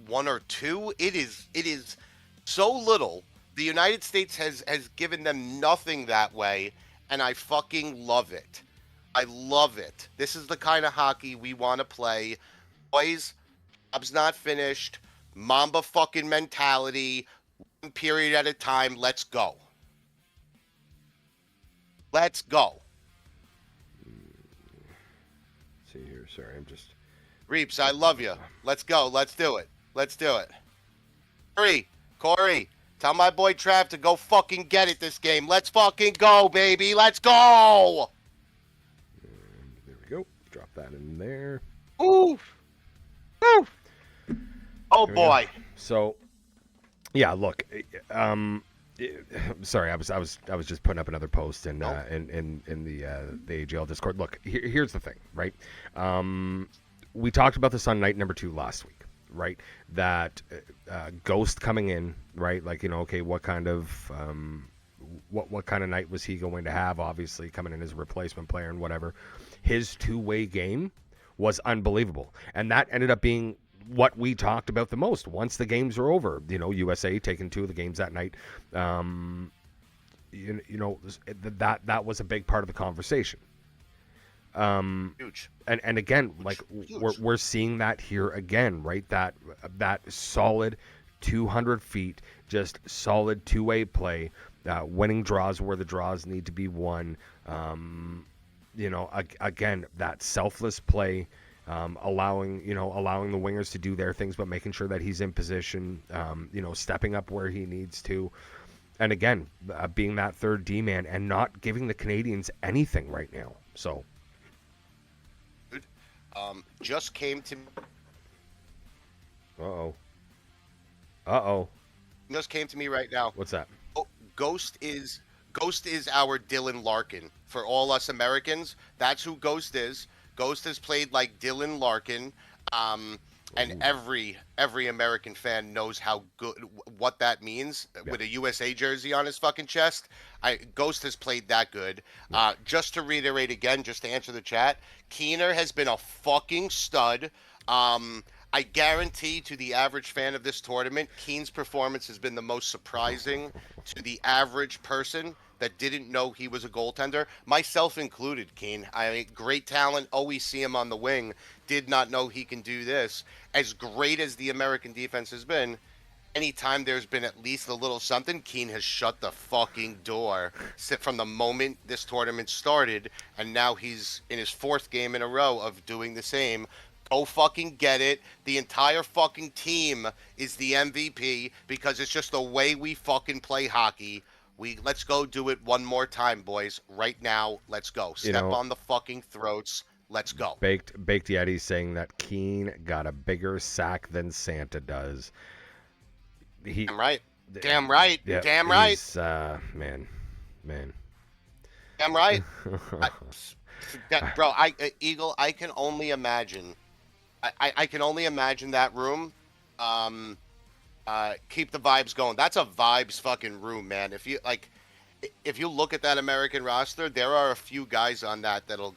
1 or 2. It is so little. The United States has given them nothing that way, and I fucking love it. I love it. This is the kind of hockey we want to play. Boys, job's not finished. Mamba fucking mentality. period at a time. Let's go. Let's go. See here, sorry, I'm just. Reeps, I love you. Let's go. Let's do it. Let's do it. Corey, tell my boy Trav to go fucking get it this game. Let's fucking go, baby. Let's go. And there we go. Drop that in there. Oof. Oof. Oh boy. So, yeah. Look, sorry, I was just putting up another post in the AGL Discord. Look, here's the thing, right? We talked about this on night number 2 last week, right? That Ghost coming in, right? Like, okay, what kind of night was he going to have? Obviously, coming in as a replacement player and whatever. His two-way game was unbelievable, and that ended up being what we talked about the most once the games were over. USA taking 2 of the games that night. That was a big part of the conversation. Huge. And again, like we're seeing that here again, right? That solid 200 feet, just solid two-way play, winning draws where the draws need to be won. Again, that selfless play. Allowing the wingers to do their things, but making sure that he's in position, stepping up where he needs to. And again, being that third D man and not giving the Canadians anything right now. So, just came to. Just came to me right now. What's that? Oh, Ghost is our Dylan Larkin for all us Americans. That's who Ghost is. Ghost has played like Dylan Larkin, and every American fan knows what that means with a USA jersey on his fucking chest. Ghost has played that good. Just to reiterate again, just to answer the chat, Keener has been a fucking stud. I guarantee to the average fan of this tournament, Keen's performance has been the most surprising to the average person that didn't know he was a goaltender, myself included, Keen. I mean, great talent, always see him on the wing, did not know he can do this. As great as the American defense has been, anytime there's been at least a little something, Keen has shut the fucking door from the moment this tournament started, and now he's in his 4th game in a row of doing the same. Go fucking get it. The entire fucking team is the MVP because it's just the way we fucking play hockey. Let's go do it one more time, boys. Right now, let's go. Step on the fucking throats. Let's go. Baked Yeti saying that Keen got a bigger sack than Santa does. Damn right. Damn right. Yeah, damn right. Man. Damn right. Eagle, I can only imagine. I can only imagine that room. Keep the vibes going. That's a vibes fucking room, man. If you look at that American roster, there are a few guys on that that'll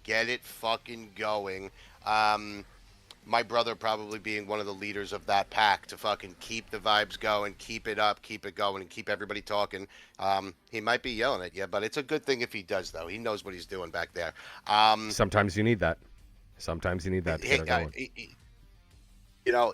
get it fucking going. My brother probably being one of the leaders of that pack to fucking keep the vibes going, keep it up, keep it going, and keep everybody talking. He might be yelling at you, but it's a good thing if he does, though. He knows what he's doing back there. Sometimes you need that. Sometimes you need that to get it going.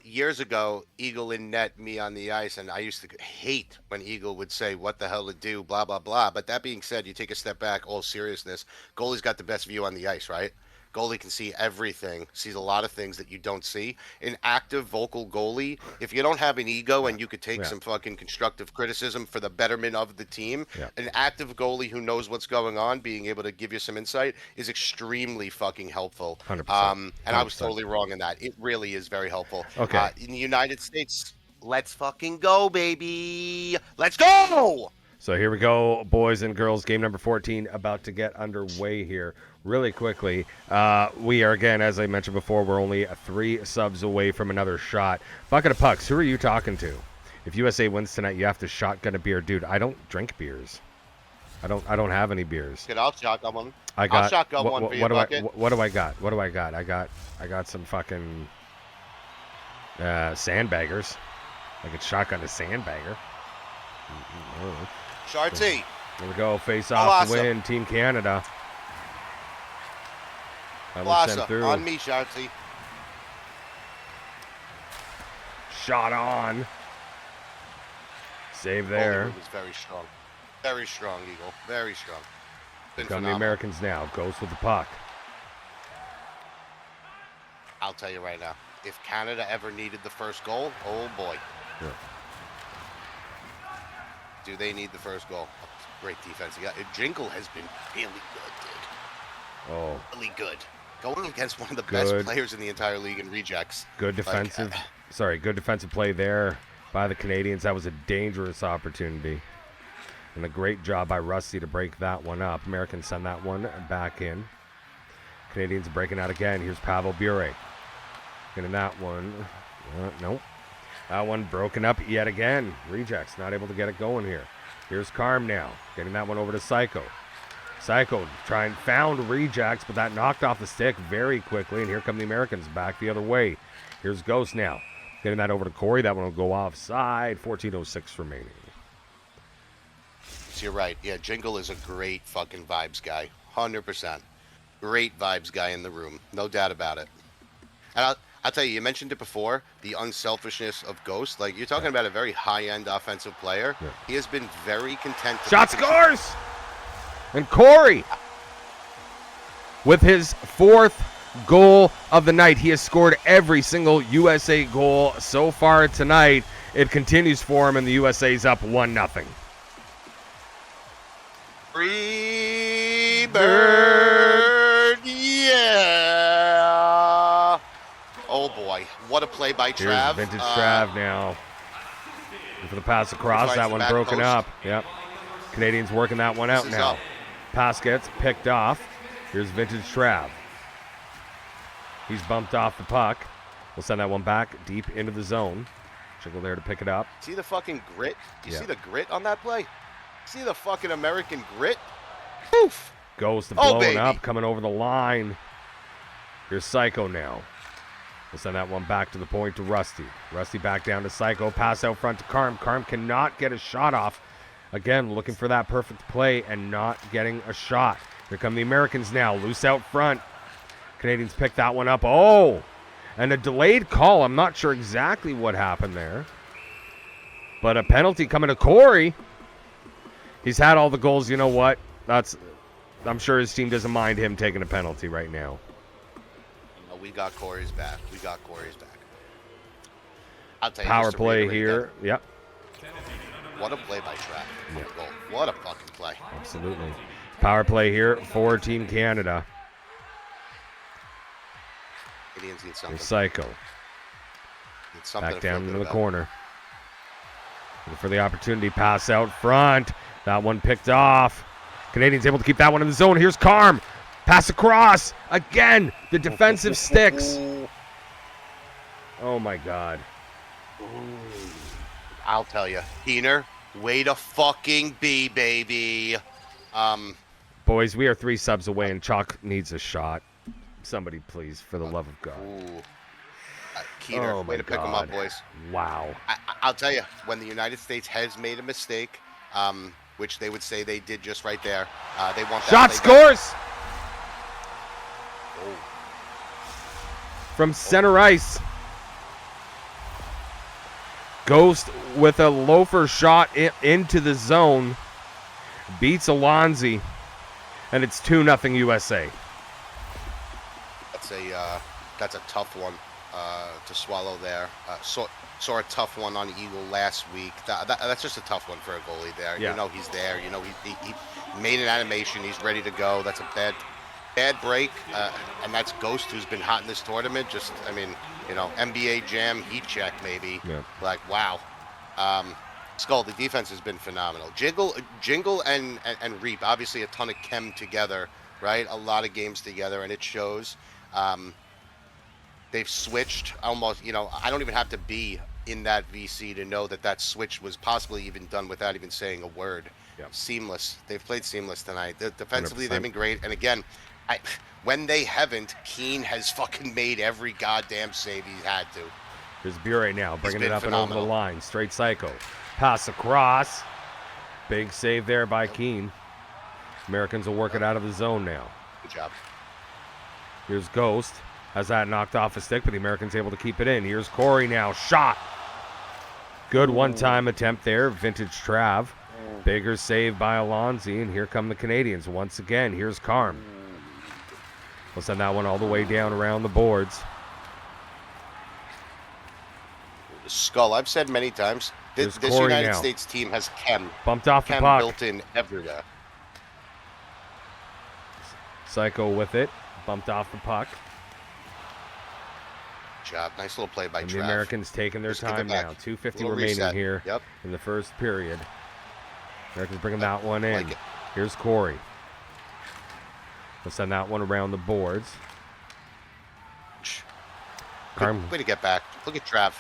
Years ago, Eagle in net, me on the ice, and I used to hate when Eagle would say, what the hell to do, blah, blah, blah. But that being said, you take a step back, all seriousness, goalie's got the best view on the ice, right? Goalie can see everything, sees a lot of things that you don't see. An active, vocal goalie, if you don't have an ego and you could take some fucking constructive criticism for the betterment of the team, an active goalie who knows what's going on, being able to give you some insight, is extremely fucking helpful. 100%. And I was totally wrong in that. It really is very helpful. Okay. In the United States, let's fucking go, baby. Let's go! So here we go, boys and girls. Game number 14 about to get underway here. Really quickly, we are, again, as I mentioned before, we're only 3 subs away from another shot. Bucket of pucks, who are you talking to? If USA wins tonight, you have to shotgun a beer. Dude, I don't drink beers. I don't have any beers. Good, I'll shotgun one. I'll shotgun one for you, Bucket. What do I got? I got some fucking sandbaggers. I could shotgun a sandbagger. Sharty. Here we go. Face off to win. Team Canada. On me, Sharty. Shot on. Save there. It was very strong. Very strong, Eagle. Very strong. Come the Americans now. Ghost with the puck. I'll tell you right now, if Canada ever needed the first goal, oh boy. Yeah. Do they need the first goal? Great defense. Jingle has been really good, dude. Oh. Really good. Going against one of the best players in the entire league in rejects. Good defensive. Good defensive play there by the Canadians. That was a dangerous opportunity. And a great job by Rusty to break that one up. Americans send that one back in. Canadians breaking out again. Here's Pavel Bure. Getting that one. Nope. That one broken up yet again. Rejects. Not able to get it going here. Here's Carm now. Getting that one over to Psycho. Psycho found Rejects, but that knocked off the stick very quickly. And here come the Americans back the other way. Here's Ghost now. Getting that over to Corey. That one will go offside. 14:06 remaining. So you're right. Yeah, Jingle is a great fucking vibes guy. 100%. Great vibes guy in the room. No doubt about it. And I'll tell you, you mentioned it before, the unselfishness of Ghost. Like, you're talking about a very high-end offensive player. Yeah. He has been very content. Shot scores! And Corey, with his 4th goal of the night. He has scored every single USA goal so far tonight. It continues for him, and the USA's up 1-0. Free bird, yeah! Oh boy, what a play by Trav. Here's vintage Trav now. For the pass across, that one broken up. Yep. Canadians working that one out now. Pass gets picked off. Here's vintage Trav. He's bumped off the puck. We'll send that one back deep into the zone. Jingle there to pick it up. See the fucking grit? You see the grit on that play? See the fucking American grit? Poof! Goes to blowing up, coming over the line. Here's Psycho now. We'll send that one back to the point to Rusty. Rusty back down to Psycho. Pass out front to Carm. Carm cannot get a shot off. Again, looking for that perfect play and not getting a shot. Here come the Americans now. Loose out front. Canadians pick that one up. Oh! And a delayed call. I'm not sure exactly what happened there. But a penalty coming to Corey. He's had all the goals. You know what? I'm sure his team doesn't mind him taking a penalty right now. We got Corey's back. I'll tell you, power play here. Yep. What a play by Trav. What a fucking play. Absolutely. Power play here for Team Canada. Canadians need something. Psycho. Back down into the corner. Looking for the opportunity. Pass out front. That one picked off. Canadians able to keep that one in the zone. Here's Carm. Pass across. Again, the defensive sticks. Oh, my God. I'll tell you. Heener, way to fucking be, baby. Boys, we are 3 subs away, and Chalk needs a shot. Somebody, please, for the love of God. Keener, way to pick him up, boys. Wow. I'll tell you, when the United States has made a mistake, which they would say they did just right there, they want that. Shot scores! From center ice. Ghost with a loafer shot into the zone. Beats Alonzi. And it's 2-0 USA. That's a tough one to swallow there. Saw a tough one on Eagle last week. That's just a tough one for a goalie there. Yeah. You know he's there. You know he made an animation. He's ready to go. That's a bad break. And that's Ghost, who's been hot in this tournament. Just, I mean, you know, NBA Jam heat check maybe. Yeah. Like, wow. Skull, the defense has been phenomenal. Jingle and Reap, obviously a ton of chem together, right? A lot of games together, and it shows. They've switched almost, you know, I don't even have to be in that VC to know that switch was possibly even done without even saying a word. Yep. Seamless. They've played seamless tonight. Defensively, 100%. They've been great. And again, when they haven't, Keane has fucking made every goddamn save he's had to. Here's Bure now, bringing it up and over the line. Straight Psycho. Pass across. Big save there by Keane. Americans will work it out of the zone now. Good job. Here's Ghost. Has that knocked off a stick, but the Americans able to keep it in. Here's Corey now. Shot. Good one-time attempt there, vintage Trav. Bigger save by Alonzi, and here come the Canadians once again. Here's Carm. We'll send that one all the way down around the boards. Skull, I've said many times, this United States team has chem. Bumped off the chem puck. Built in everywhere. Psycho with it. Bumped off the puck. Job. Nice little play by Trav. The Americans taking their time now. 2:50 remaining here in the first period. Americans bringing that one in. Like Here's Corey. We'll send that one around the boards. Way to get back. Look at Trav.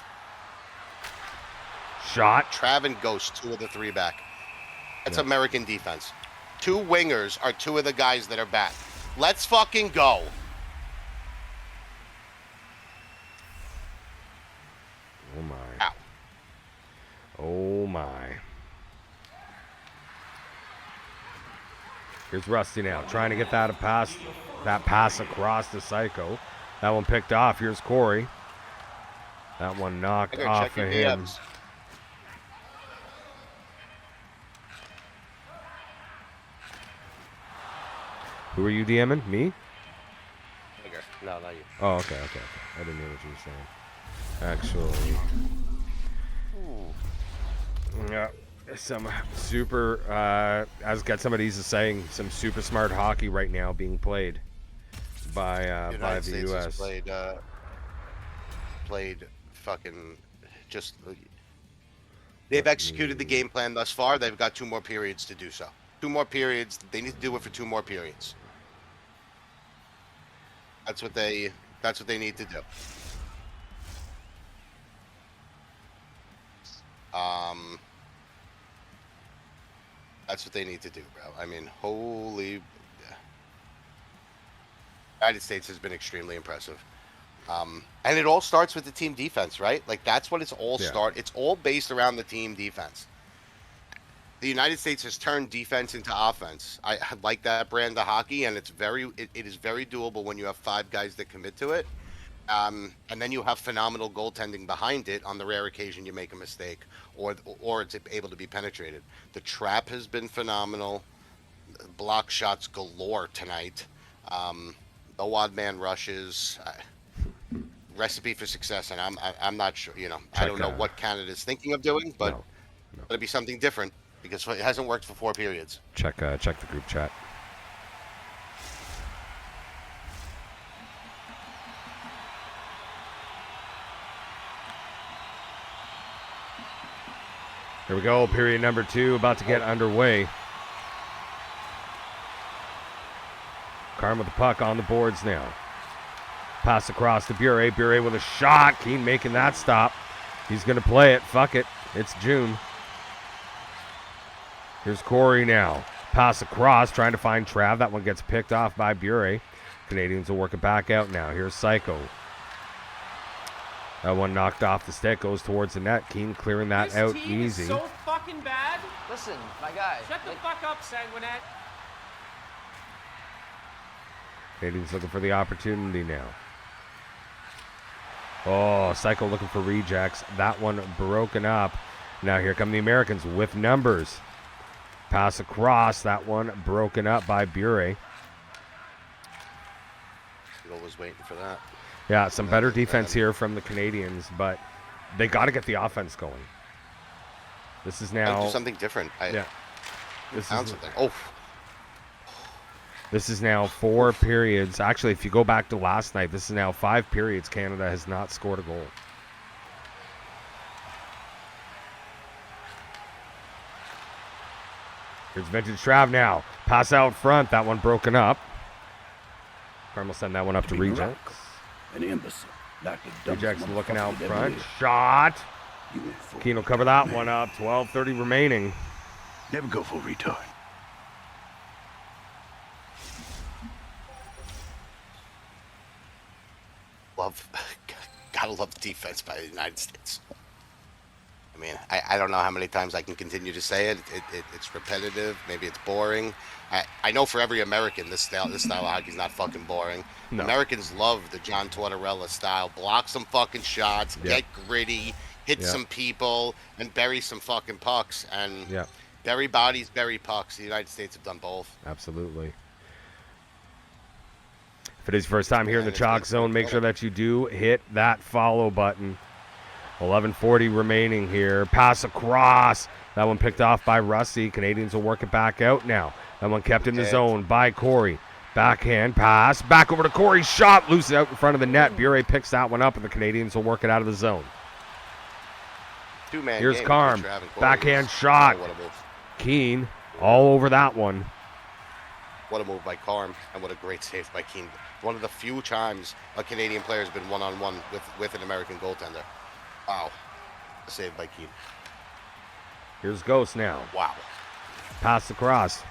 Shot. Trav and Ghost, 2 of the 3 back. That's American defense. 2 wingers are 2 of the guys that are back. Let's fucking go. Oh my. Ow. Oh my. Here's Rusty now, trying to get that pass across to Psycho. That one picked off. Here's Corey. That one knocked off of him. DMs. Who are you DMing? Me? No, not you. Oh, okay. I didn't know what you were saying. Actually. Yeah. Some super, as got some of these is saying, some super smart hockey right now being played by the States U.S. Has played fucking just. They've executed the game plan thus far. They've got 2 more periods to do so. 2 more periods. They need to do it for 2 more periods. That's what they need to do. That's what they need to do, bro. I mean, holy. United States has been extremely impressive. And it all starts with the team defense, right? Like, that's what it's all It's all based around the team defense. The United States has turned defense into offense. I like that brand of hockey, and it is very doable when you have 5 guys that commit to it. And then you have phenomenal goaltending behind it on the rare occasion you make a mistake or it's able to be penetrated. The trap has been phenomenal. Block shots galore tonight. No odd man rushes. Recipe for success, and I'm not sure. I don't know what Canada's thinking of doing, but it'll be something different because it hasn't worked for 4 periods. Check the group chat. Here we go, period number 2, about to get underway. Carm with the puck on the boards now. Pass across to Bure. Bure with a shot. Keane making that stop. He's going to play it. Fuck it. It's June. Here's Corey now. Pass across, trying to find Trav. That one gets picked off by Bure. Canadians will work it back out now. Here's Psycho. That one knocked off the stick, goes towards the net. Keane clearing that out easy. This team is so fucking bad. Listen, my guy. Shut the fuck up, Sanguinet. Canadians looking for the opportunity now. Oh, Psycho looking for rejects. That one broken up. Now here come the Americans with numbers. Pass across. That one broken up by Bure. Was waiting for that. Yeah, some better defense here from the Canadians, but they got to get the offense going. This is now do something different. This is now 4 periods. Actually, if you go back to last night, this is now 5 periods. Canada has not scored a goal. Here's vintage Trav now. Pass out front. That one broken up. Carm will send that one up to rejects. An imbecile. Like the Rejects looking out front. Shot. Keane will cover that one up. 12:30 remaining. Never go for a retard. Gotta love the defense by the United States. I mean, I don't know how many times I can continue to say it. It's repetitive. Maybe it's boring. I know for every American, this style of hockey is not fucking boring. No. Americans love the John Tortorella style. Block some fucking shots. Get gritty. hit some people, and bury some fucking pucks. And Yeah. bury bodies, bury pucks. The United States have done both. Absolutely. If it is your first time here in the Chalk Zone, make sure that you do hit that follow button. 11:40 remaining here. Pass across. That one picked off by Rusty. Canadians will work it back out now. That one kept in the zone by Corey. Backhand pass. Back over to Corey. Shot. Loose out in front of the net. Bure picks that one up, and the Canadians will work it out of the zone. Two-man Here's game Carm. between Trav and Corey. Backhand shot. Oh, what a move. Keen all over that one. What a move by Carm, and what a great save by Keen. One of the few times a Canadian player has been one-on-one with an American goaltender. Wow. A save by Keen. Here's Ghost now. Wow. Pass across.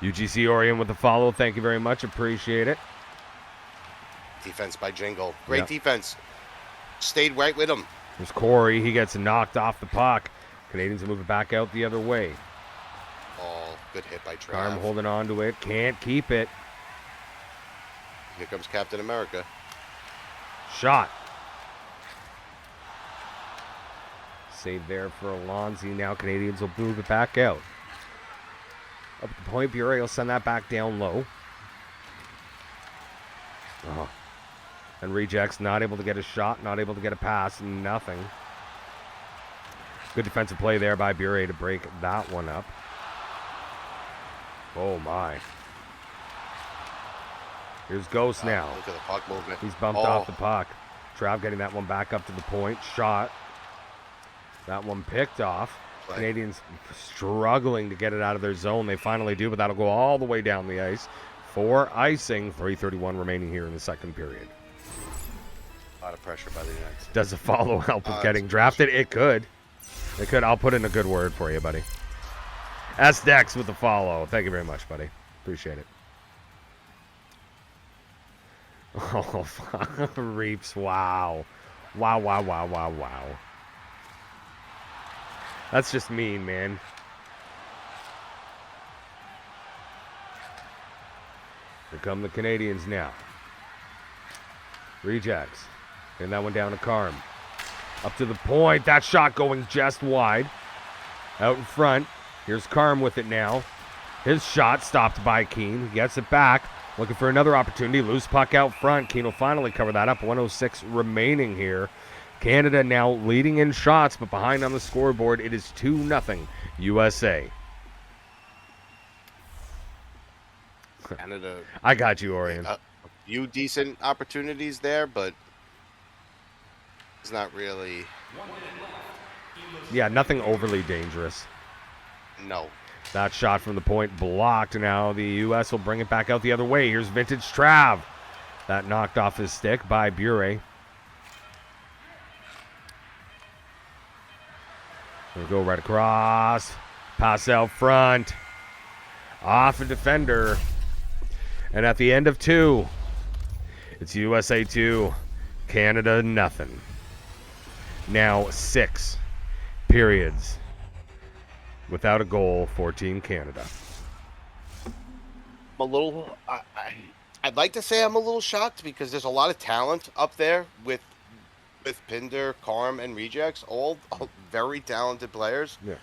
UGC Orion with the follow. Thank you very much. Appreciate it. Defense by Jingle. Great defense. Stayed right with him. There's Corey. He gets knocked off the puck. Canadians move it back out the other way. Oh, good hit by Trav. Carm holding on to it. Can't keep it. Here comes Captain America. Shot. Save there for Alonzi. Now Canadians will move it back out. Up at the point, Bure will send that back down low. Oh. And Rejects not able to get a shot, not able to get a pass, nothing. Good defensive play there by Bure to break that one up. Oh my. Here's Ghost now. Look at the puck movement. He's bumped off the puck. Trav getting that one back up to the point. Shot. That one picked off. Canadians struggling to get it out of their zone. They finally do, but that'll go all the way down the ice for icing. 3:31 remaining here in the second period. A lot of pressure by the United States. Does the follow help with getting drafted? It could. It could. I'll put in a good word for you, buddy. S-Dex with the follow. Thank you very much, buddy. Appreciate it. Oh, Reaps. Wow. Wow, wow, wow, wow, wow. That's just mean, man. Here come the Canadians now. Rejects. And that one down to Carm. Up to the point. That shot going just wide. Out in front. Here's Carm with it now. His shot stopped by Keen. He gets it back. Looking for another opportunity. Loose puck out front. Keen will finally cover that up. 1:06 remaining here. Canada now leading in shots, but behind on the scoreboard, it is 2-0 USA. Canada. I got you, Orion. A few decent opportunities there, but it's not really. Yeah, nothing overly dangerous. No. That shot from the point blocked. Now the U.S. will bring it back out the other way. Here's Vintage Trav. That knocked off his stick by Bure. We'll go right across. Pass out front. Off a defender. And at the end of 2, it's USA 2, Canada nothing. Now 6 periods without a goal for Team Canada. I'm a little. I'd like to say I'm a little shocked because there's a lot of talent up there with Pinder, Carm, and Rejects, all very talented players. Yeah.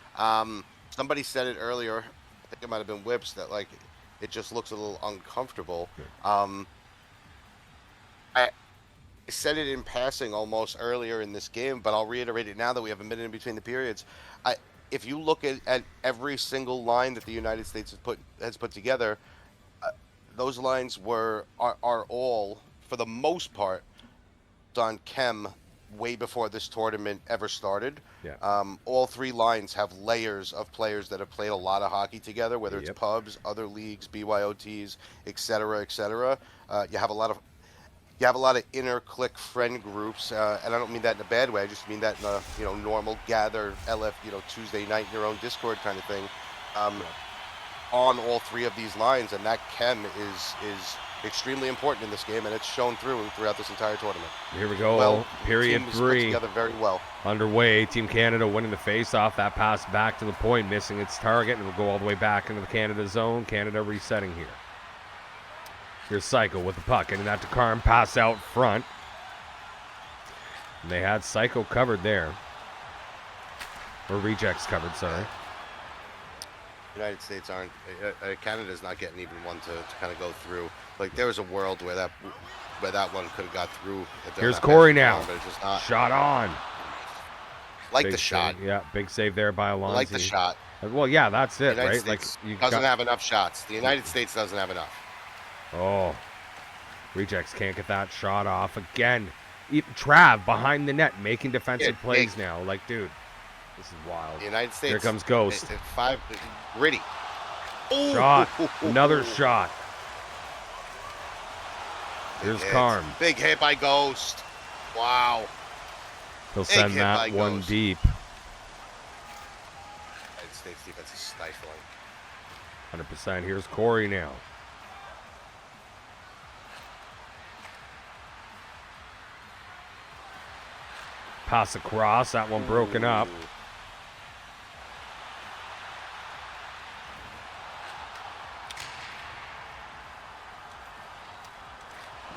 Somebody said it earlier. I think it might have been Whips that like it just looks a little uncomfortable. Yeah. I said it in passing almost earlier in this game, but I'll reiterate it now that we have a minute in between the periods. If you look at every single line that the United States has put together, those lines are all, for the most part, on chem way before this tournament ever started. Yeah. All 3 lines have layers of players that have played a lot of hockey together, whether it's pubs, other leagues, BYOTs, etc., etc. You have a lot of inter-click friend groups, and I don't mean that in a bad way. I just mean that in a normal gather LF Tuesday night in your own Discord kind of thing. On all 3 of these lines, and that chem is extremely important in this game, and it's shown throughout this entire tournament. Here we go. Period team 3 put together very well. underway. Team Canada winning the face-off. That pass back to the point, missing its target, and will go all the way back into the Canada zone. Canada resetting here. Here's Psycho with the puck, getting that to Carm. Pass out front. And they had Psycho covered there. Or Rejects covered, sorry. United States aren't. Canada's not getting even one to kind of go through. Like, there was a world where that one could have got through. Here's Corey now. But it's just not. Shot on. Like Big the shot. Save. Yeah, big save there by Alonso. Like the shot. Well, yeah, that's it, right? States like you doesn't have enough shots. The United States doesn't have enough. Oh, Rejects can't get that shot off again. Trav behind the net making defensive plays now. Like, dude, this is wild. The United States. Here comes Ghost. Gritty. Shot. Another shot. Here's Carm. Big hit by Ghost. Wow. He'll send that one Ghost. deep. United States defense is stifling. 100%. Here's Corey now. Pass across. That one broken up.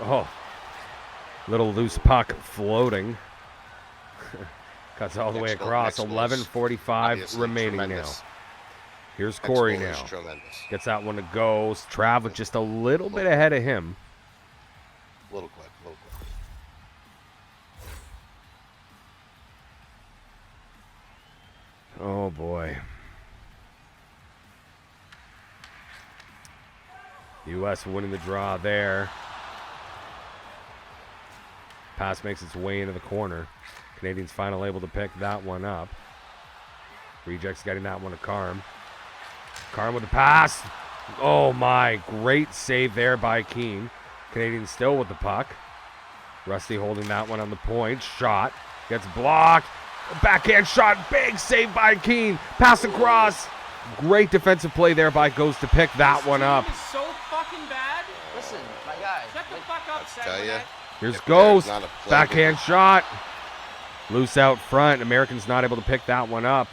Oh. Little loose puck floating. Cuts all the way across. 11:45 remaining now. Here's Corey now. Gets that one to go. Trav with just a little bit ahead of him. A little quick. Oh, boy. U.S. winning the draw there. Pass makes its way into the corner. Canadians finally able to pick that one up. Rejects getting that one to Carm. Carm with the pass. Oh, my. Great save there by Keane. Canadians still with the puck. Rusty holding that one on the point. Shot. Gets blocked. Backhand shot. Big save by Keane. Pass across. Great defensive play there by Ghost to pick that one up. This is so fucking bad. Listen, my guy. Shut the fuck up, Tell ya. Here's Ghost. Backhand shot. Loose out front. Americans not able to pick that one up.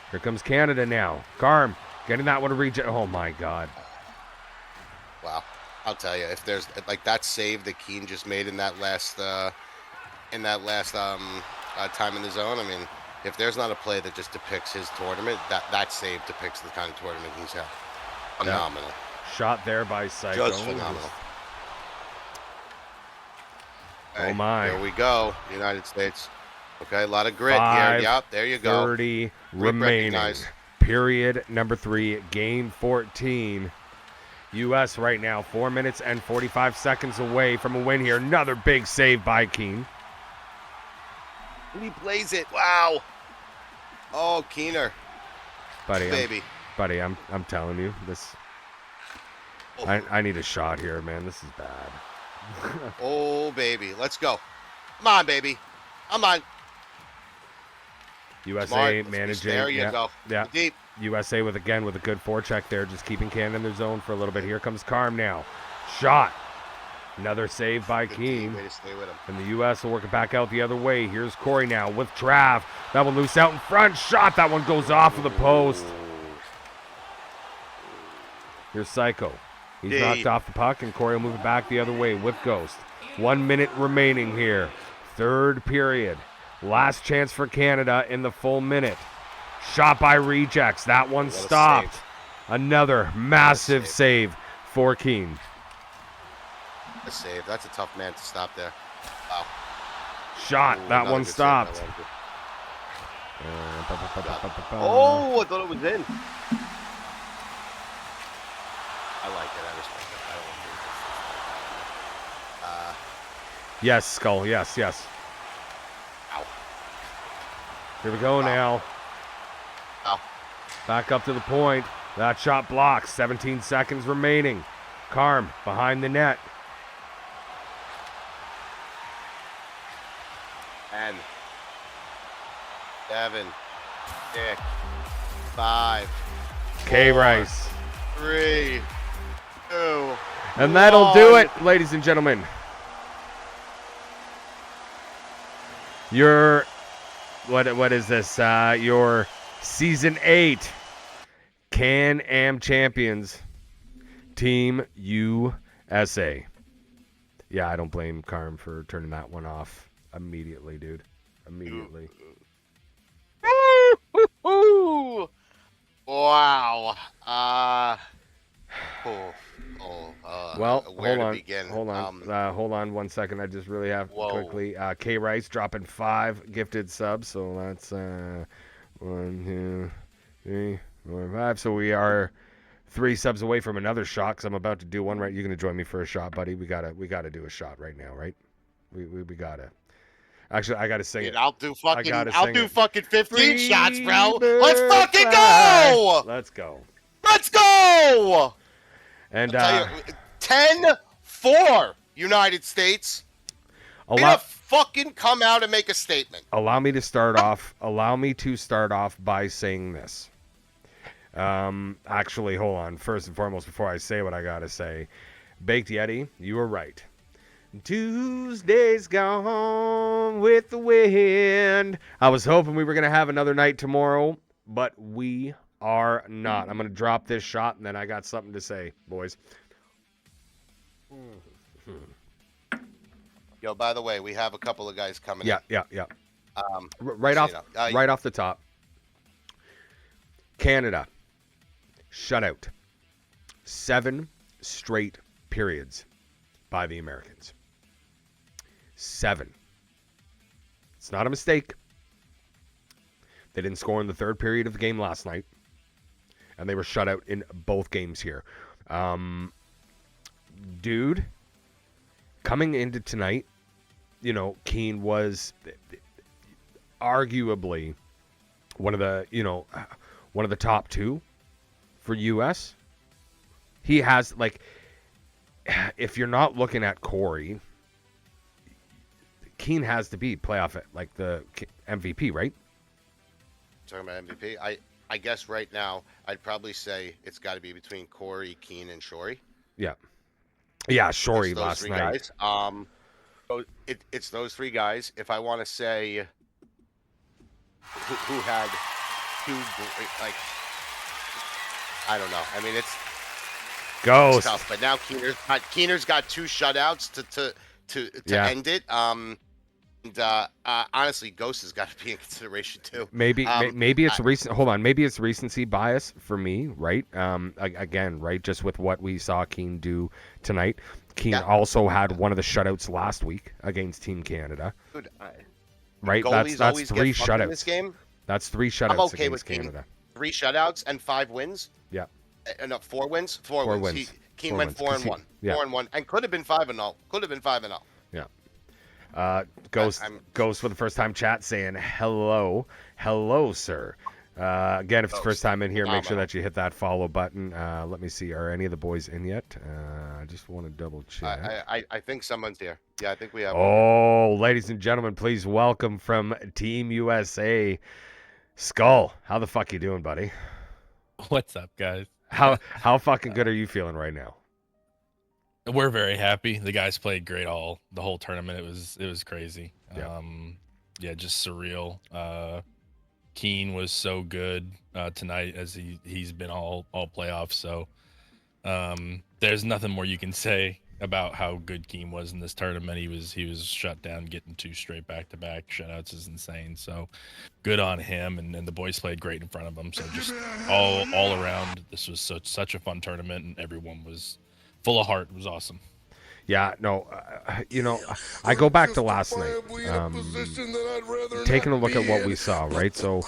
Here comes Canada now. Carm getting that one to reach it. Oh, my God. Wow. I'll tell you, if there's like that save that Keane just made in that last time in the zone, I mean, if there's not a play that just depicts his tournament, that save depicts the kind of tournament he's had. Phenomenal. Shot there by Psycho. Just phenomenal. Oh, my. Here we go, United States. Okay, a lot of grit here. Yep, there you go. 30 remaining. Recognize. Period number 3, game 14. U.S. right now 4 minutes and 45 seconds away from a win here. Another big save by Keane. He plays it. Wow. Oh, Keener. Buddy, I'm telling you, this. I need a shot here, man. This is bad. Oh, baby. Let's go. Come on, baby. Come on. USA managing. There you go. Yeah. Deep. USA with a good forecheck there, just keeping Canada in their zone for a little bit. Here comes Carm now. Shot. Another save by Keane. Way to stay with him. And the U.S. will work it back out the other way. Here's Corey now with Trav. That one loose out in front. Shot. That one goes off of the post. Here's Psycho. He's knocked off the puck, and Corey will move it back the other way with Ghost. 1 minute remaining here. Third period. Last chance for Canada in the full minute. Shot by Rejects. That one stopped. Another massive save for Keane. A save. That's a tough man to stop there. Wow. Shot. That one stopped. Oh, I thought it was in. I like it. I respect it. I don't want to Yes, Skull. Yes. Ow. Here we go now. Ow. Back up to the point. That shot blocks. 17 seconds remaining. Carm behind the net. 10, 7, 6, 5, K 4, Rice. 3, 2. And that'll do it, ladies and gentlemen. Your what is this? Your season 8 Can-Am champions, Team USA. Yeah, I don't blame Carm for turning that one off. Immediately, dude. Immediately. Wow. Well, where hold to on. begin? Hold on 1 second. I just really have to Whoa. quickly. K Rice dropping 5 gifted subs. So that's 1, 2, 3, 4, 5. So we are 3 subs away from another shot. Cause I'm about to do one. Right, you're gonna join me for a shot, buddy. We gotta do a shot right now, right? We gotta. Actually, I gotta sing Dude, it. I'll do fucking 15 Free shots, bro. bird Let's fucking fly. go! Let's go. Let's go! And I'll tell you, 10-4, United States. Way to fucking come out and make a statement. Allow me to start off by saying this. Actually, hold on. First and foremost, before I say what I gotta say, Baked Yeti, you were right. Tuesday's gone with the wind. I was hoping we were gonna have another night tomorrow, but we are not. I'm gonna drop this shot, and then I got something to say, boys. Yo, by the way, we have a couple of guys coming in. Yeah. Right off the top. Canada, shutout. 7 straight periods by the Americans. 7. It's not a mistake. They didn't score in the 3rd period of the game last night, and they were shut out in both games here. Dude, coming into tonight, Keane was arguably one of the top 2 for U.S. He has, if you're not looking at Corey, Keane has to be playoff at the MVP, right? Talking about MVP, I guess right now I'd probably say it's got to be between Corey, Keane, and Shorey. Yeah, Shorey last three night. Guys. It's those 3 guys. If I want to say who had 2 I don't know. I mean, it's tough. But now Keener's got 2 shutouts to end it. Honestly, Ghost has got to be in consideration too. Maybe it's recent. Hold on, maybe it's recency bias for me, right? Again, right, just with what we saw Keane do tonight. Keane also had one of the shutouts last week against Team Canada. Dude, right, that's 3 shutouts. In this game. That's 3 shutouts. I'm okay against with Canada. 3 shutouts and 5 wins. Yeah. No, 4 wins. 4 wins. Keane went 4-1. 4-1, and could have been 5-0. Could have been 5-0. Yeah. Ghost for the first time chat saying hello, sir. Again, if it's the first time in here, make sure that you hit that follow button. Let me see, are any of the boys in yet? I just want to double check. I think someone's here. Yeah, I think we have. Oh, ladies and gentlemen, please welcome from Team USA, Skull. How the fuck you doing, buddy? What's up, guys? How fucking good are you feeling right now? We're very happy. The guys played great the whole tournament. It was crazy. Yeah. Just surreal. Keane was so good tonight, as he's been all playoffs. So there's nothing more you can say about how good Keane was in this tournament. He was shut down, getting 2 straight back-to-back shutouts is insane. So good on him, and the boys played great in front of him. So just all around, this was such a fun tournament, and everyone was full of heart. It was awesome. Yeah, no, I go back to last night, taking a look at what we saw, right? So,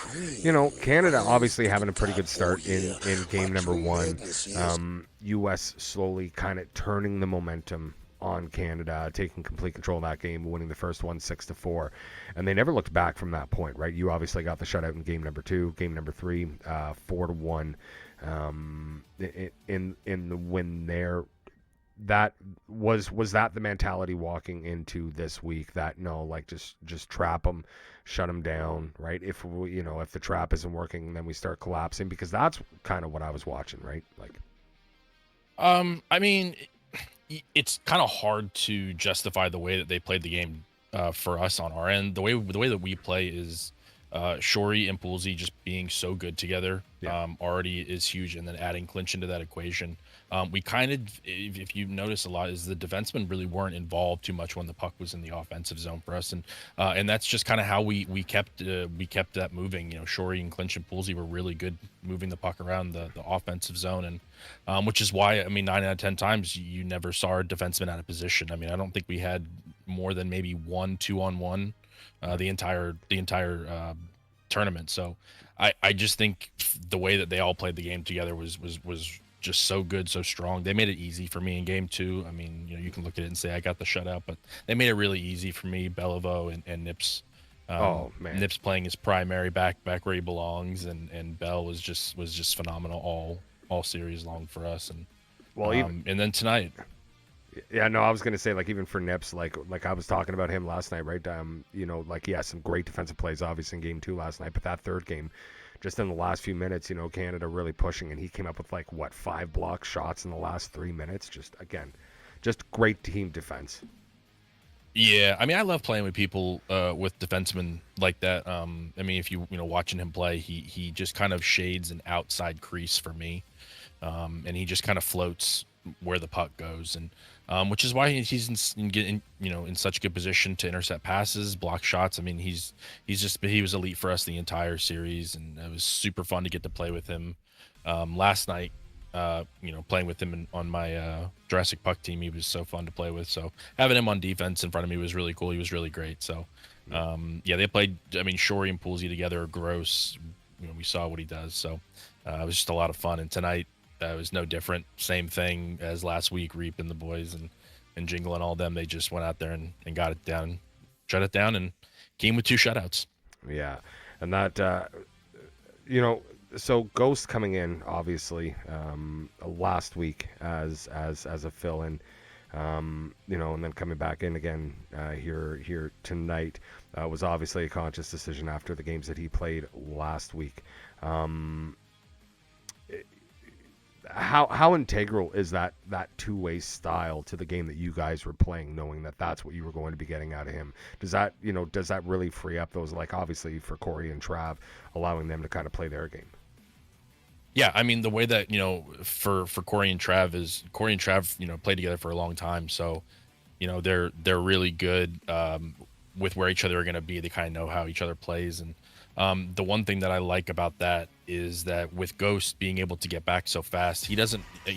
Canada obviously having a pretty good start in game number 1. U.S. slowly kind of turning the momentum on Canada, taking complete control of that game, winning the first one 6-4, and they never looked back from that point, right? You obviously got the shutout in game number 2, game number 3, 4-1, in the win there. That was that the mentality walking into this week, that just trap them, shut them down, right? If if the trap isn't working, then we start collapsing, because that's kind of what I was watching, right? I mean, it's kind of hard to justify the way that they played the game for us on our end. The way that we play is Shorey and Poolsy just being so good together Yeah. already is huge, and then adding Clinch into that equation. We kind of, if you notice a lot, is the defensemen really weren't involved too much when the puck was in the offensive zone for us, and that's just kind of how we kept that moving. Shorey and Clinch and Poolsy were really good moving the puck around the offensive zone, and which is why 9 out of 10 times you never saw a defenseman out of position. I don't think we had more than maybe 1 2-on-1 the entire tournament. So I just think the way that they all played the game together was just so good, so strong. They made it easy for me in game 2. You can look at it and say I got the shutout, but they made it really easy for me. Beliveau and Nips. Oh man, Nips playing his primary back where he belongs, and Bell was just phenomenal all series long for us. And and then tonight. Yeah, no, I was gonna say, like, even for Nips, like I was talking about him last night, right? He had some great defensive plays, obviously, in game 2 last night, but that third game, just in the last few minutes, Canada really pushing, and he came up with 5 block shots in the last 3 minutes. Just great team defense. Yeah, I love playing with people with defensemen like that. If you watching him play, he just kind of shades an outside crease for me, and he just kind of floats where the puck goes, and which is why he's in such good position to intercept passes, block shots. He was elite for us the entire series, and it was super fun to get to play with him. Last night, playing with him on my Jurassic Puck team, he was so fun to play with. So having him on defense in front of me was really cool. He was really great. So they played. Shorey and Poolsy together are gross. We saw what he does. So it was just a lot of fun. And tonight, it was no different. Same thing as last week. Reap and the boys and Jingle and all them, they just went out there and got it down, shut it down, and came with 2 shutouts. Yeah, and that so Ghost coming in obviously last week as a fill-in, and then coming back in again here tonight was obviously a conscious decision after the games that he played last week. How integral is that two-way style to the game that you guys were playing, knowing that that's what you were going to be getting out of him? Does that really free up those, obviously for Corey and Trav, allowing them to kind of play their game? Yeah, the way that for Corey and Trav is Corey and Trav played together for a long time, so they're really good with where each other are going to be. They kind of know how each other plays, and the one thing that I like about that is that with Ghost being able to get back so fast, he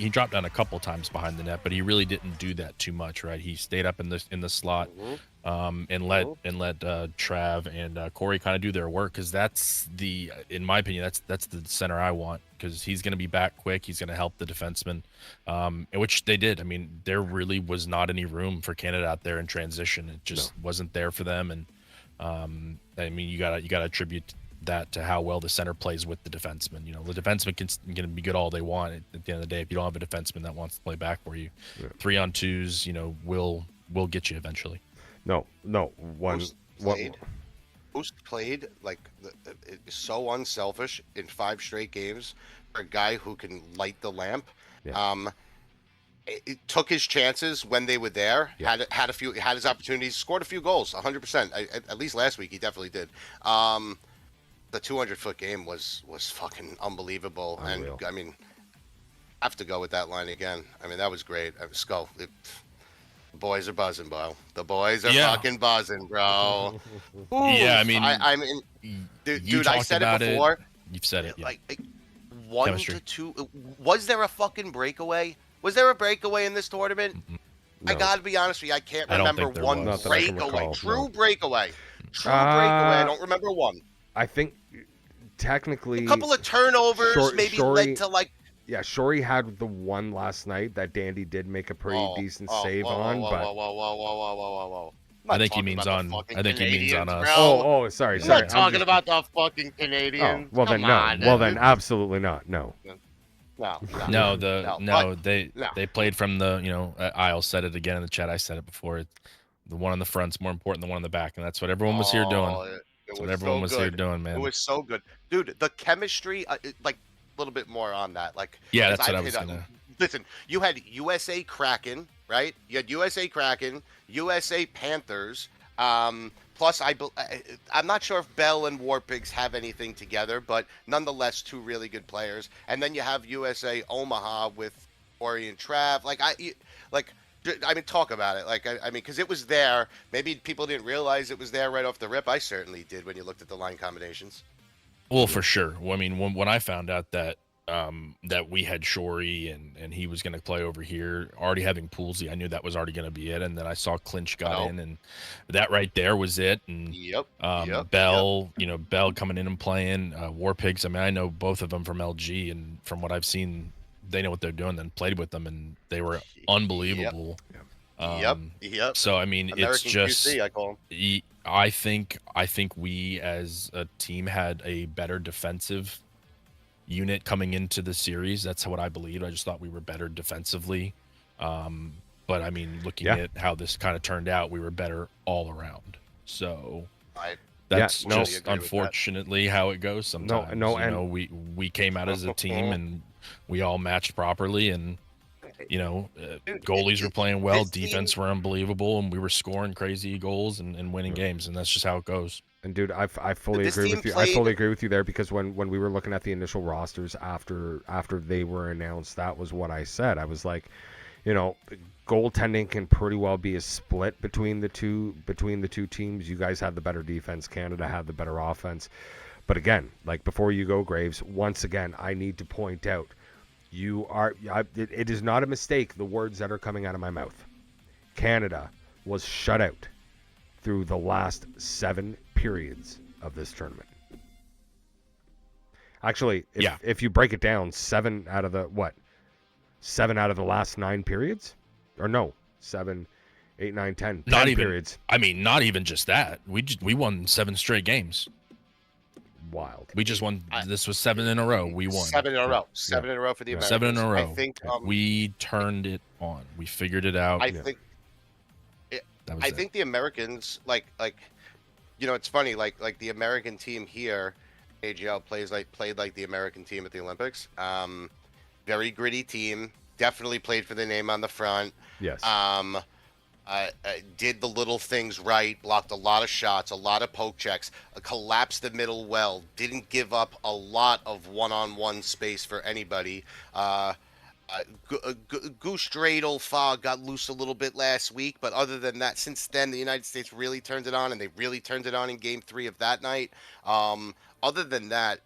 dropped down a couple times behind the net, but he really didn't do that too much, right? He stayed up in the slot, and let Trav and Corey kind of do their work, because in my opinion, that's the center I want, because he's going to be back quick. He's going to help the defenseman, which they did. There really was not any room for Canada out there in transition. It just wasn't there for them, and you gotta attribute that to how well the center plays with the defenseman. The defenseman can be good all they want. At the end of the day, if you don't have a defenseman that wants to play back for you, 3-on-2s, will get you eventually. No. Ghost played so unselfish in 5 straight games for a guy who can light the lamp. Yeah. It took his chances when they were there. Yeah. Had his opportunities, scored a few goals, 100%. At least last week he definitely did. The 200-foot game was fucking unbelievable. Unreal. And I have to go with that line again. that was great. Skull. The boys are buzzing, bro. The boys are fucking buzzing, bro. Ooh, yeah, dude, I said it before. You've said it. Yeah. 1 Chemistry. to 2. Was there a fucking breakaway? Was there a breakaway in this tournament? No. I gotta be honest with you. I can't remember one breakaway. True breakaway. I don't remember one. I think technically a couple of turnovers led to Yeah, Shorey had the one last night that Dandy did make a pretty decent save on. Whoa. I think he means on. I think he means on us. Oh, sorry. I'm not talking about the fucking Canadians. Oh, well then no. Well then absolutely not. No. They played from the Isle said it again in the chat. I said it before. The one on the front's more important than the one on the back, and that's what everyone was here doing. That's what everyone was here doing, man. It was so good, dude. The chemistry, a little bit more on that. That's what I was gonna. Listen, you had USA Kraken, right? You had USA Kraken, USA Panthers, plus I'm not sure if Bell and Warpigs have anything together, but nonetheless, two really good players. And then you have USA Omaha with Ori and Trav. I mean, talk about it. I mean, because it was there. Maybe people didn't realize it was there right off the rip. I certainly did when you looked at the line combinations. Well, for sure. Well, I mean, when I found out that that we had Shorey and he was going to play over here, already having Poolsy, I knew that was already going to be it. And then I saw Clinch got in, and that right there was it. And Bell, Bell coming in and playing, Warpigs. I mean, I know both of them from LG, and from what I've seen, they know what they're doing. Then played with them, and they were unbelievable. Yep. So I mean, American it's just QC, I call them. I think we as a team had a better defensive unit coming into the series. That's what I believe. I just thought we were better defensively. But I mean, looking at how this kind of turned out, we were better all around. So that's just unfortunately how it goes sometimes. We came out as a team and we all matched properly, and goalies were playing well, defense were unbelievable, and we were scoring crazy goals and winning games, and that's just how it goes. And dude, I fully agree with you. I fully agree with you there, because when we were looking at the initial rosters after they were announced, that was what I said. I was like, goaltending can pretty well be a split between the two teams. You guys had the better defense. Canada had the better offense. But again, like, before you go, Graves, once again, I need to point out, it is not a mistake, the words that are coming out of my mouth. Canada was shut out through the last 7 periods of this tournament. Actually, if you break it down, 7 out of the last 9 periods? Or no, 7, 8, 9, 10. Not 10 even periods. I mean, not even just that. We won 7 straight games. Wild. We just won. This was 7 in a row. We won 7 in a row. 7 in a row for the Americans. 7 in a row. I think we turned it on. We figured it out. I think the Americans it's funny, like the American team here, AGL played like the American team at the Olympics. Very gritty team. Definitely played for the name on the front. Yes. Did the little things right, blocked a lot of shots, a lot of poke checks, collapsed the middle well, didn't give up a lot of one-on-one space for anybody. Goose Dreidel Fog got loose a little bit last week, but other than that, since then, the United States really turned it on, and they really turned it on in Game 3 of that night. Other than that,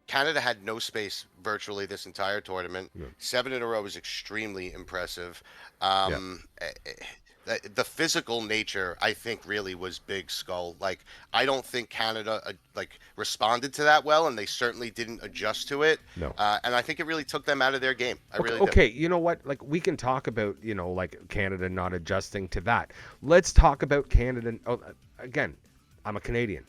Canada had no space virtually this entire tournament. 7 in a row is extremely impressive. The physical nature, I think, really was big, Skull. Like, I don't think Canada responded to that well, and they certainly didn't adjust to it. No. And I think it really took them out of their game. I really do. Okay, you know what? Like, we can talk about, Canada not adjusting to that. Let's talk about Canada. Oh, again, I'm a Canadian.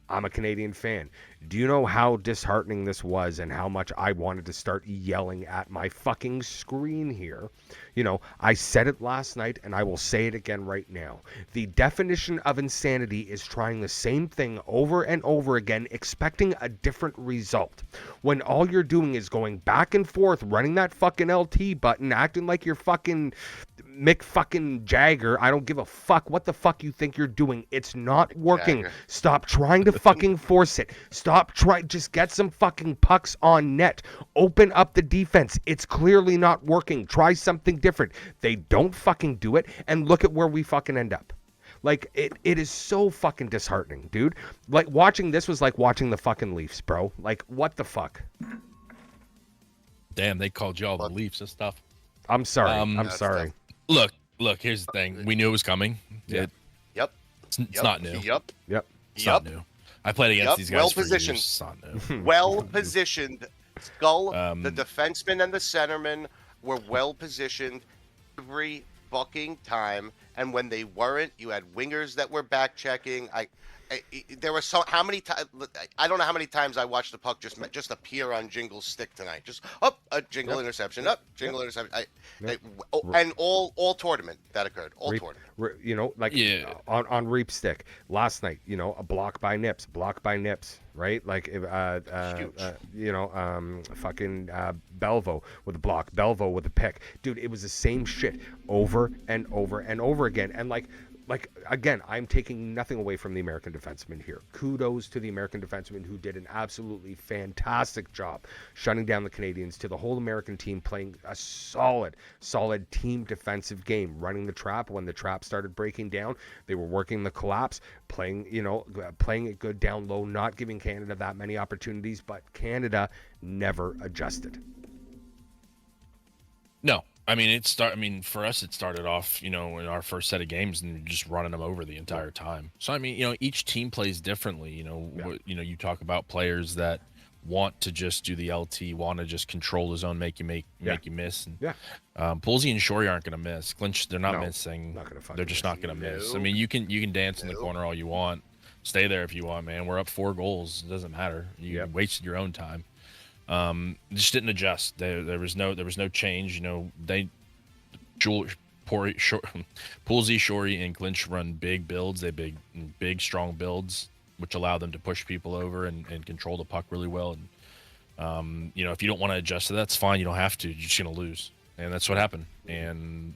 I'm a Canadian fan. Do you know how disheartening this was and how much I wanted to start yelling at my fucking screen here? I said it last night and I will say it again right now. The definition of insanity is trying the same thing over and over again, expecting a different result. When all you're doing is going back and forth, running that fucking LT button, acting like you're fucking Mick fucking Jagger. I don't give a fuck what the fuck you think you're doing. It's not working. Jagger. Stop trying to fucking force it. Just get some fucking pucks on net. Open up the defense. It's clearly not working. Try something different. They don't fucking do it, and look at where we fucking end up. Like, it is so fucking disheartening, dude. Like, watching this was like watching the fucking Leafs, bro. Like, what the fuck? Damn, they called you all the Leafs and stuff. I'm sorry. I'm sorry. Look, here's the thing. We knew it was coming. Yeah. It's not new. It's not new. I played against these guys Well-positioned. for years. It's not new. Well-positioned. Skull, the defenseman and the centerman were well-positioned every fucking time. And when they weren't, you had wingers that were back-checking. There were how many times? I don't know how many times I watched the puck just appear on Jingle's stick tonight. Just a Jingle interception, interception. And all tournament that occurred. All tournament. On Reap stick last night. A block by Nips, right? Like fucking Belvo with a block, Belvo with a pick. Dude, it was the same shit over and over and over again. And like, like, again, I'm taking nothing away from the American defenseman here. Kudos to the American defenseman who did an absolutely fantastic job shutting down the Canadians, to the whole American team playing a solid team defensive game, running the trap when the trap started breaking down. They were working the collapse, playing it good down low, not giving Canada that many opportunities, but Canada never adjusted. No. I mean, for us, it started off, in our first set of games and just running them over the entire time. So, I mean, each team plays differently. You talk about players that want to just do the LT, want to just control the zone, make you miss. And, Poolsy and Shorey aren't going to miss. Clinch, they're not missing. They're just not going to miss. I mean, you can dance in the corner all you want. Stay there if you want, man. We're up 4 goals. It doesn't matter. You wasted your own time. Just didn't adjust. There was no change. Poolsy, Shorey, and Clinch run big builds. They big strong builds, which allow them to push people over and control the puck really well. And if you don't want to adjust to that, that's fine. You don't have to. You're just gonna lose, and that's what happened. And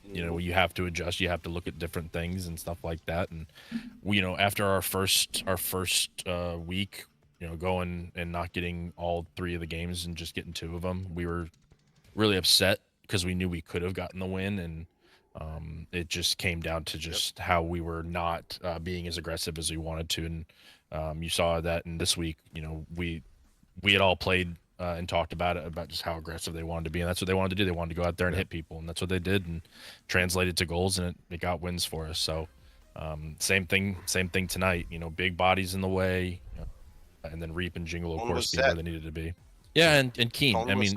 you have to adjust. You have to look at different things and stuff like that. And after our first week, going and not getting all 3 of the games and just getting 2 of them, we were really upset because we knew we could have gotten the win, and it just came down to just how we were not being as aggressive as we wanted to. And you saw that in this week. We had all played and talked about it, about just how aggressive they wanted to be, and that's what they wanted to do. They wanted to go out there and hit people, and that's what they did, and translated to goals, and it got wins for us. So same thing tonight. Big bodies in the way. And then Reap and Jingle, of course, being where they needed to be. Yeah, and Keen. I mean,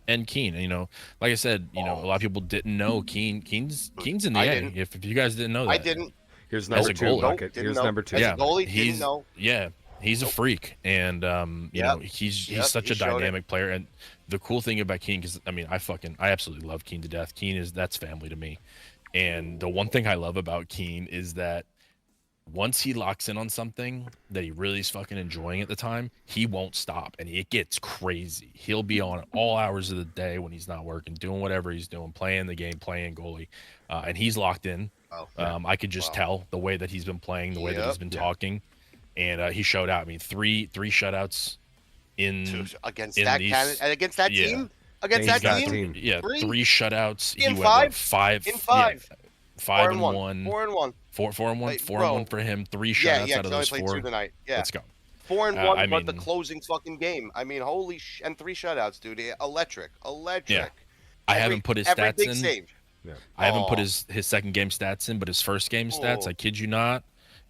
and Keen. Like I said, a lot of people didn't know Keen. Keen's in the A. If you guys didn't know that, I didn't. Here's number 2. Here's number 2. Yeah, goalie, didn't know. Yeah, he's a freak, and he's such a dynamic player. And the cool thing about Keen, because I absolutely love Keen to death. That's family to me. And the one thing I love about Keen is that once he locks in on something that he really is fucking enjoying at the time, he won't stop, and it gets crazy. He'll be on all hours of the day when he's not working, doing whatever he's doing, playing the game, playing goalie, and he's locked in. I could just tell the way that he's been playing, the way that he's been talking, and he showed out. I mean, three shutouts against that team. Against that team, yeah, 3 shutouts. He went 5 in 5. 5 and 1. 4 and 1. 4 and 1. 4 and 1 for him. 3 shutouts out of those 4. 2 tonight. Yeah. Let's go. 4 and 1, but the closing fucking game. I mean, and 3 shutouts, dude. Electric. Yeah. I haven't put his stats in. Save. Yeah. I haven't put his second game stats in, but his first game stats, I kid you not,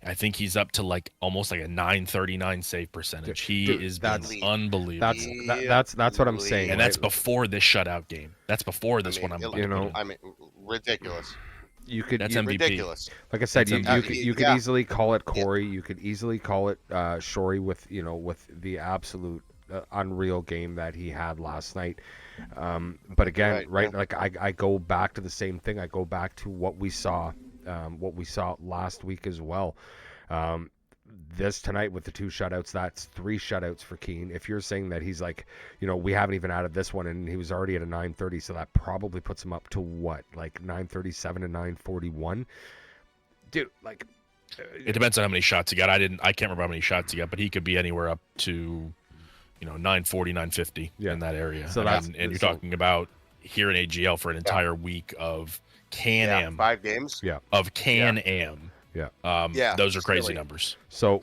I think he's up to almost a 939 save percentage. He is unbelievable. That's what I'm saying. And that's before this shutout game. That's before this one. Ridiculous. That's MVP. Ridiculous. Like I said, you could easily call it Corey. You could easily call it Shorey with the absolute unreal game that he had last night. But again, right? Like I go back to the same thing. I go back to what we saw last week as well. This tonight with the 2 shutouts, that's 3 shutouts for Keane. If you're saying that he's we haven't even added this one, and he was already at a 930, so that probably puts him up to what, 937 and 941. Dude, it depends on how many shots he got. I can't remember how many shots he got, but he could be anywhere up to 940, 950 in that area. So you're talking about here in AGL for an entire week of Can-Am. 5 games. Yeah. Of Can-Am. Yeah. Those are crazy numbers. So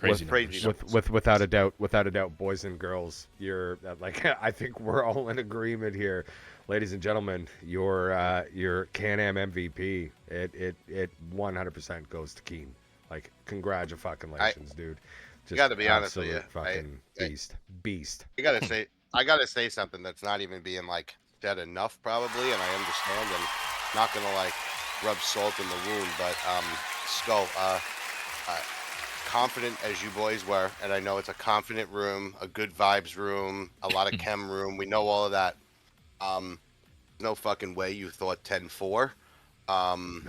without a doubt, boys and girls, you're I think we're all in agreement here, ladies and gentlemen. Your Can-Am MVP, it 100% goes to Keane. Congratulations, dude. Just got to be honest with you, fucking beast. I gotta say something that's not even being said enough, probably, and I understand, and not gonna rub salt in the wound, but Skull, confident as you boys were, and I know it's a confident room, a good vibes room, a lot of chem room. We know all of that. No fucking way you thought 10-4. No.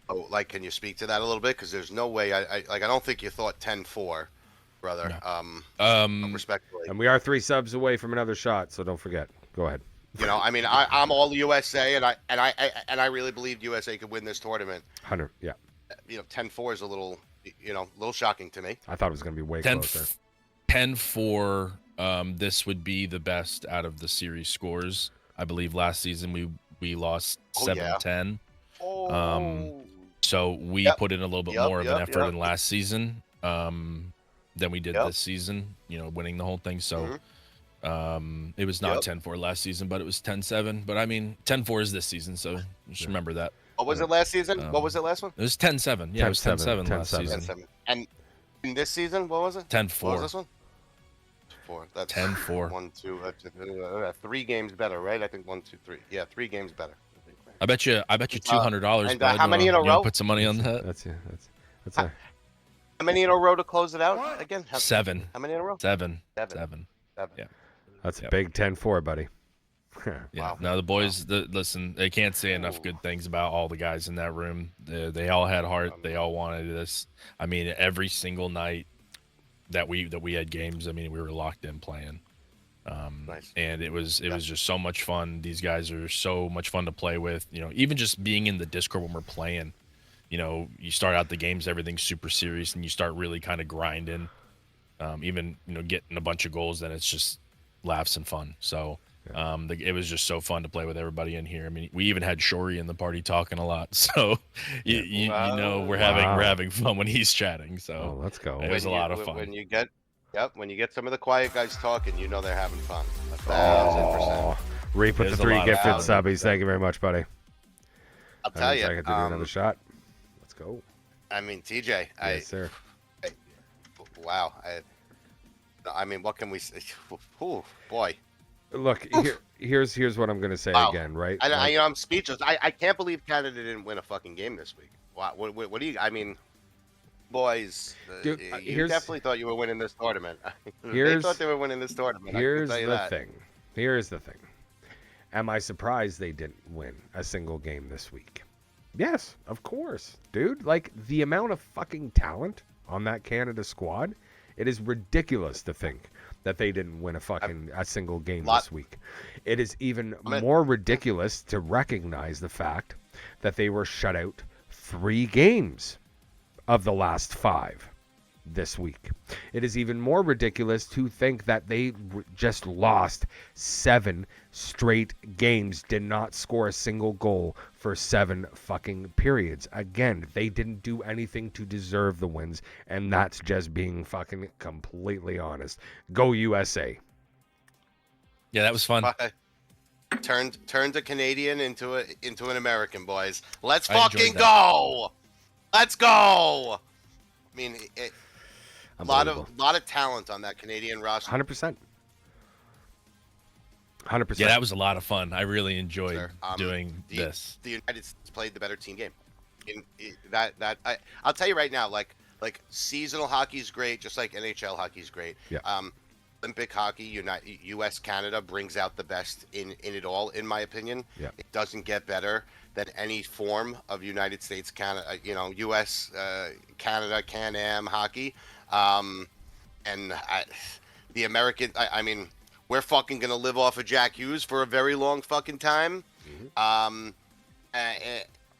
Oh, can you speak to that a little bit? Because there's no way. I don't think you thought 10-4, brother. No. Respectfully. And we are 3 subs away from another shot, so don't forget. Go ahead. You know, I mean, I'm all USA, and I really believed USA could win this tournament. 100, yeah. You know, 10-4 is a little shocking to me. I thought it was going to be way 10 closer. 10-4. This would be the best out of the series scores. I believe last season we lost 7-10. Oh. So we put in a little bit more of an effort in last season than we did this season, you know, winning the whole thing. So it was not 10-4 last season, but it was 10-7. But I mean, 10-4 is this season, so just remember that. What was it last season? What was it last one? It was 10-7. Yeah, it was 10-7 last season. 10-7. And in this season, what was it? 10-4. What was this one? 4. That's 10-4. 1, 2, 3 games better, right? I think 1, 2, 3. Yeah, 3 games better. I bet you $200. And how many in a row? Put some money on that. That's how many in a row to close it out again? 7. How many in a row? 7. Yeah. That's a big 10-4, buddy. Yeah. Wow. No, the boys. Listen, they can't say enough good things about all the guys in that room. They all had heart. They all wanted this. I mean, every single night that we had games, I mean, we were locked in playing. Nice. And it was just so much fun. These guys are so much fun to play with. You know, even just being in the Discord when we're playing, you know, you start out the games, everything's super serious, and you start really kind of grinding. Even, you know, getting a bunch of goals, then it's just laughs and fun. So it was just so fun to play with everybody in here. I mean, we even had Shory in the party talking a lot. So you know we're having fun when he's chatting. So let's go. It was a lot of fun. When you get some of the quiet guys talking, you know they're having fun. 1,000%. Reap with the 3 gifted subbies. Thank you very much, buddy. I'll tell you. I can do another shot. Let's go. I mean, TJ. Yes, sir. Wow. I mean, what can we say? Oh, boy. Look, here's what I'm going to say again, right? I'm speechless. I can't believe Canada didn't win a fucking game this week. Wow. What do you? I mean, boys, Dude, you definitely thought you were winning this tournament. They thought they were winning this tournament. Here's the thing. Here's the thing. Am I surprised they didn't win a single game this week? Yes, of course, dude. Like, the amount of fucking talent on that Canada squad, it is ridiculous to think that they didn't win a single game this week. It is even more ridiculous to recognize the fact that they were shut out 3 games of the last 5 this week. It is even more ridiculous to think that they just lost 7 straight games, did not score a single goal for 7 fucking periods. Again, they didn't do anything to deserve the wins, and that's just being fucking completely honest. Go USA. Yeah, that was fun. Turned a Canadian into an American, boys. Let's fucking go. Let's go. I mean, a lot of talent on that Canadian roster. 100%. 100%. Yeah, that was a lot of fun. I really enjoyed doing this. The United States played the better team game. I'll tell you right now, like seasonal hockey is great, just like NHL hockey is great. Yeah. Olympic hockey, U.S. Canada brings out the best in it all, in my opinion. Yeah. It doesn't get better than any form of United States Canada, U.S. Canada Can-Am hockey. The American, I mean, we're fucking gonna live off of Jack Hughes for a very long fucking time.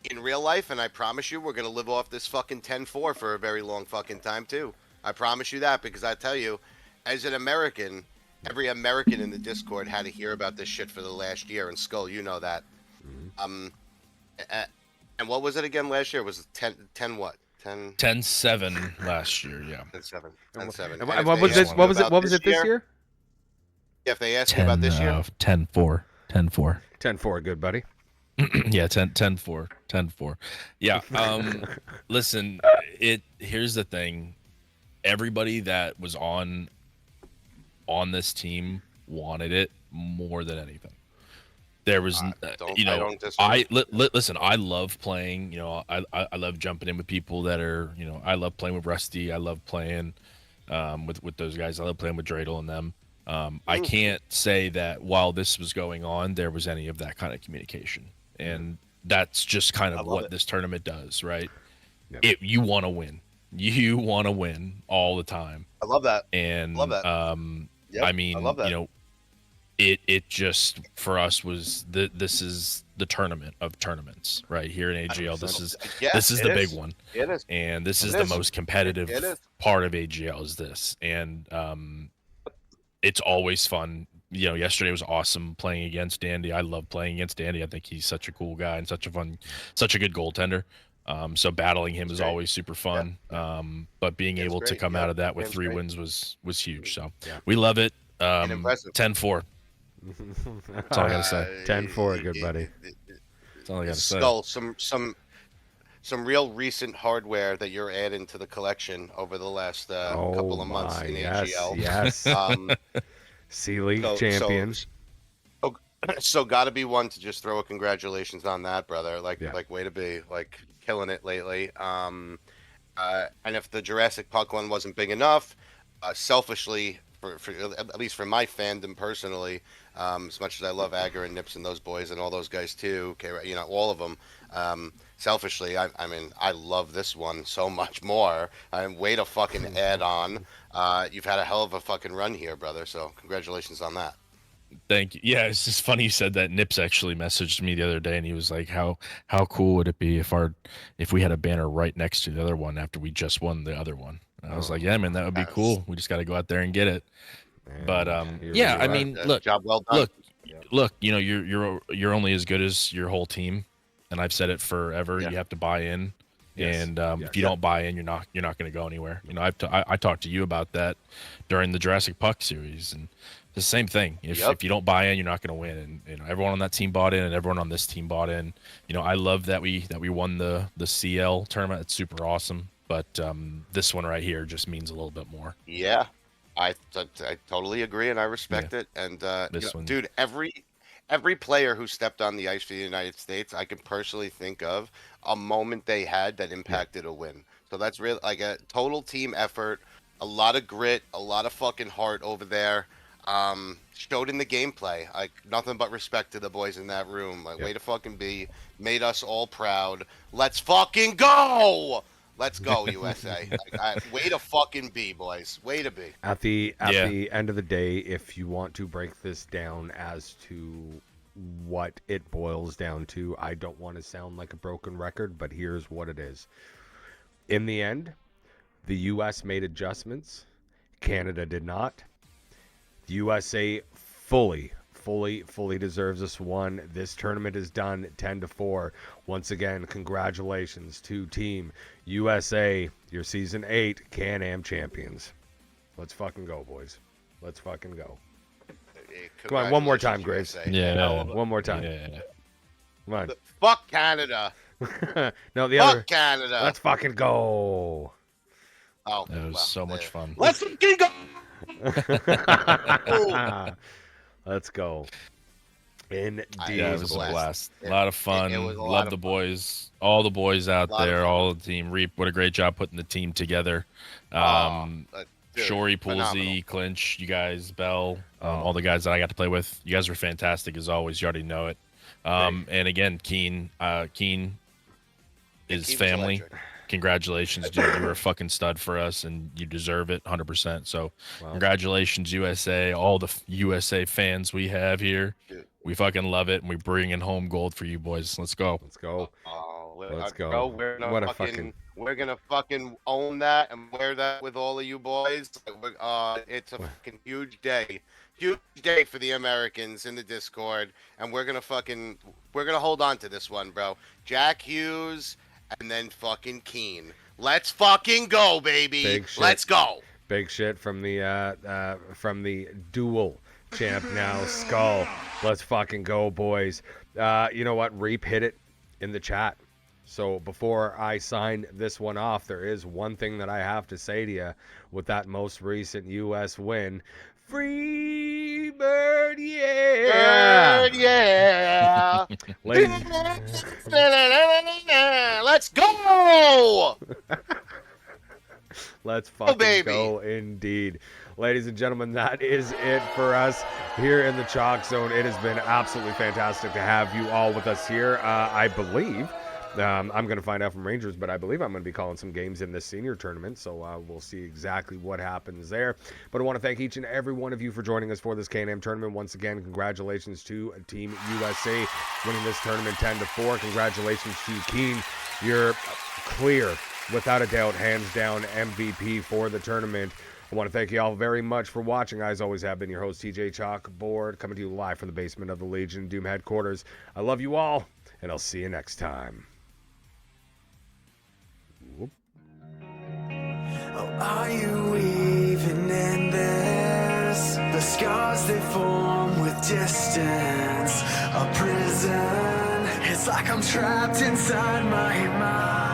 In real life, and I promise you, we're gonna live off this fucking 10-4 for a very long fucking time too. I promise you that, because I tell you, as an American, every American in the Discord had to hear about this shit for the last year. And Skull, you know that. And what was it again last year? Was it 10 what? 10-7 last year, yeah. 10-7. What was it this year? Yeah, if they ask you about this year. 10-4. 10-4. 10-4, good buddy. Yeah, 10-4. Yeah. Listen, here's the thing. Everybody that was on this team wanted it more than anything. There was, listen, I love playing, I love jumping in with people that are, I love playing with Rusty. I love playing with those guys. I love playing with Dreidel and them. I can't say that while this was going on, there was any of that kind of communication. And that's just kind of what this tournament does, right? Yep. You want to win. You want to win all the time. I love that. And I love that. I mean, I love that. it just for us was this is the tournament of tournaments right here in AGL. This is the big one. It is. And this is the most competitive part of AGL is this. And it's always fun. You know, yesterday was awesome playing against Dandy. I love playing against Dandy. I think he's such a cool guy and such a good goaltender. So battling him is always super fun. But being able to come out of that with 3 wins was huge. So we love it. 10-4. That's all I gotta say. 10-4, good buddy. That's all I gotta say. Skull, some real recent hardware that you're adding to the collection over the last couple of months in AGL. Yes. C League champion. So got to be one to just throw a congratulations on that, brother. Like way to be killing it lately. And if the Jurassic Puck one wasn't big enough, selfishly, for at least for my fandom personally, as much as I love Agar and Nips and those boys and all those guys too, you know, all of them. Selfishly, I mean, I love this one so much more. Way to fucking add on. You've had a hell of a fucking run here, brother. So congratulations on that. Thank you. Yeah, it's just funny you said that. Nips actually messaged me the other day, and he was like, "How cool would it be if we had a banner right next to the other one after we just won the other one?" And I was like, "Yeah, man, that would be cool. We just got to go out there and get it." Man, but yeah, I mean, look, job well done. Look, you know, you're only as good as your whole team, and I've said it forever. Yeah. You have to buy in, and if you don't buy in, you're not going to go anywhere. You know, I talked to you about that during the Jurassic Puck series, and the same thing. If you don't buy in, you're not going to win. And you know, everyone on that team bought in, and everyone on this team bought in. You know, I love that we won the CL tournament. It's super awesome. But this one right here just means a little bit more. Yeah, I totally agree, and I respect it. And dude, every player who stepped on the ice for the United States, I can personally think of a moment they had that impacted a win. So that's really like a total team effort, a lot of grit, a lot of fucking heart over there. Showed in the gameplay. Like nothing but respect to the boys in that room. Like way to fucking be. Made us all proud. Let's fucking go. Let's go, USA. Way to fucking be, boys. Way to be. At the end of the day, if you want to break this down as to what it boils down to, I don't want to sound like a broken record, but here's what it is. In the end, the U.S. made adjustments. Canada did not. The USA fully deserves this one. This tournament is done 10-4. Once again, congratulations to Team USA, your Season 8 Can-Am champions. Let's fucking go, boys. Let's fucking go. Come on, one more time, Graves. Yeah. One more time. Yeah. Come on. Fuck Canada. No, the Fuck other. Canada. Let's fucking go. Oh, that was so much fun. Let's fucking go. Let's go. Indeed. Yeah, it was a blast. A lot of fun. Love the boys. All the boys out there. All the team. Reap, what a great job putting the team together. Shorey, Poolsy, Clinch, you guys, Bell, all the guys that I got to play with. You guys were fantastic as always. You already know it. And again, Keen is family. Electric. Congratulations, dude. You were a fucking stud for us, and you deserve it 100%. So congratulations, USA, all the USA fans we have here. Dude. We fucking love it, and we're bringing home gold for you boys. Let's go. Let's go. Let's go. Bro, we're gonna fucking own that and wear that with all of you boys. It's a fucking huge day for the Americans in the Discord, and we're gonna hold on to this one, bro. Jack Hughes. And then fucking Keen. Let's fucking go, baby. Let's go. Big shit from the dual champ now, Skull. Let's fucking go, boys. You know what? Reap hit it in the chat. So before I sign this one off, there is one thing that I have to say to you with that most recent U.S. win. Free bird, yeah. Bird, yeah. Let's go. Let's fucking go indeed. Ladies and gentlemen, that is it for us here in the Chalk Zone. It has been absolutely fantastic to have you all with us here. I believe I'm going to find out from Rangers, but I believe I'm going to be calling some games in this senior tournament, so we'll see exactly what happens there. But I want to thank each and every one of you for joining us for this Can-Am tournament. Once again, congratulations to Team USA winning this tournament 10-4. Congratulations to Keen. You're clear, without a doubt, hands down MVP for the tournament. I want to thank you all very much for watching. I, as always, have been your host, TJ Chalkboard, coming to you live from the basement of the Legion of Doom headquarters. I love you all, and I'll see you next time. Whoop. Oh, are you even in this? The scars they form with distance. A prison. It's like I'm trapped inside my mind.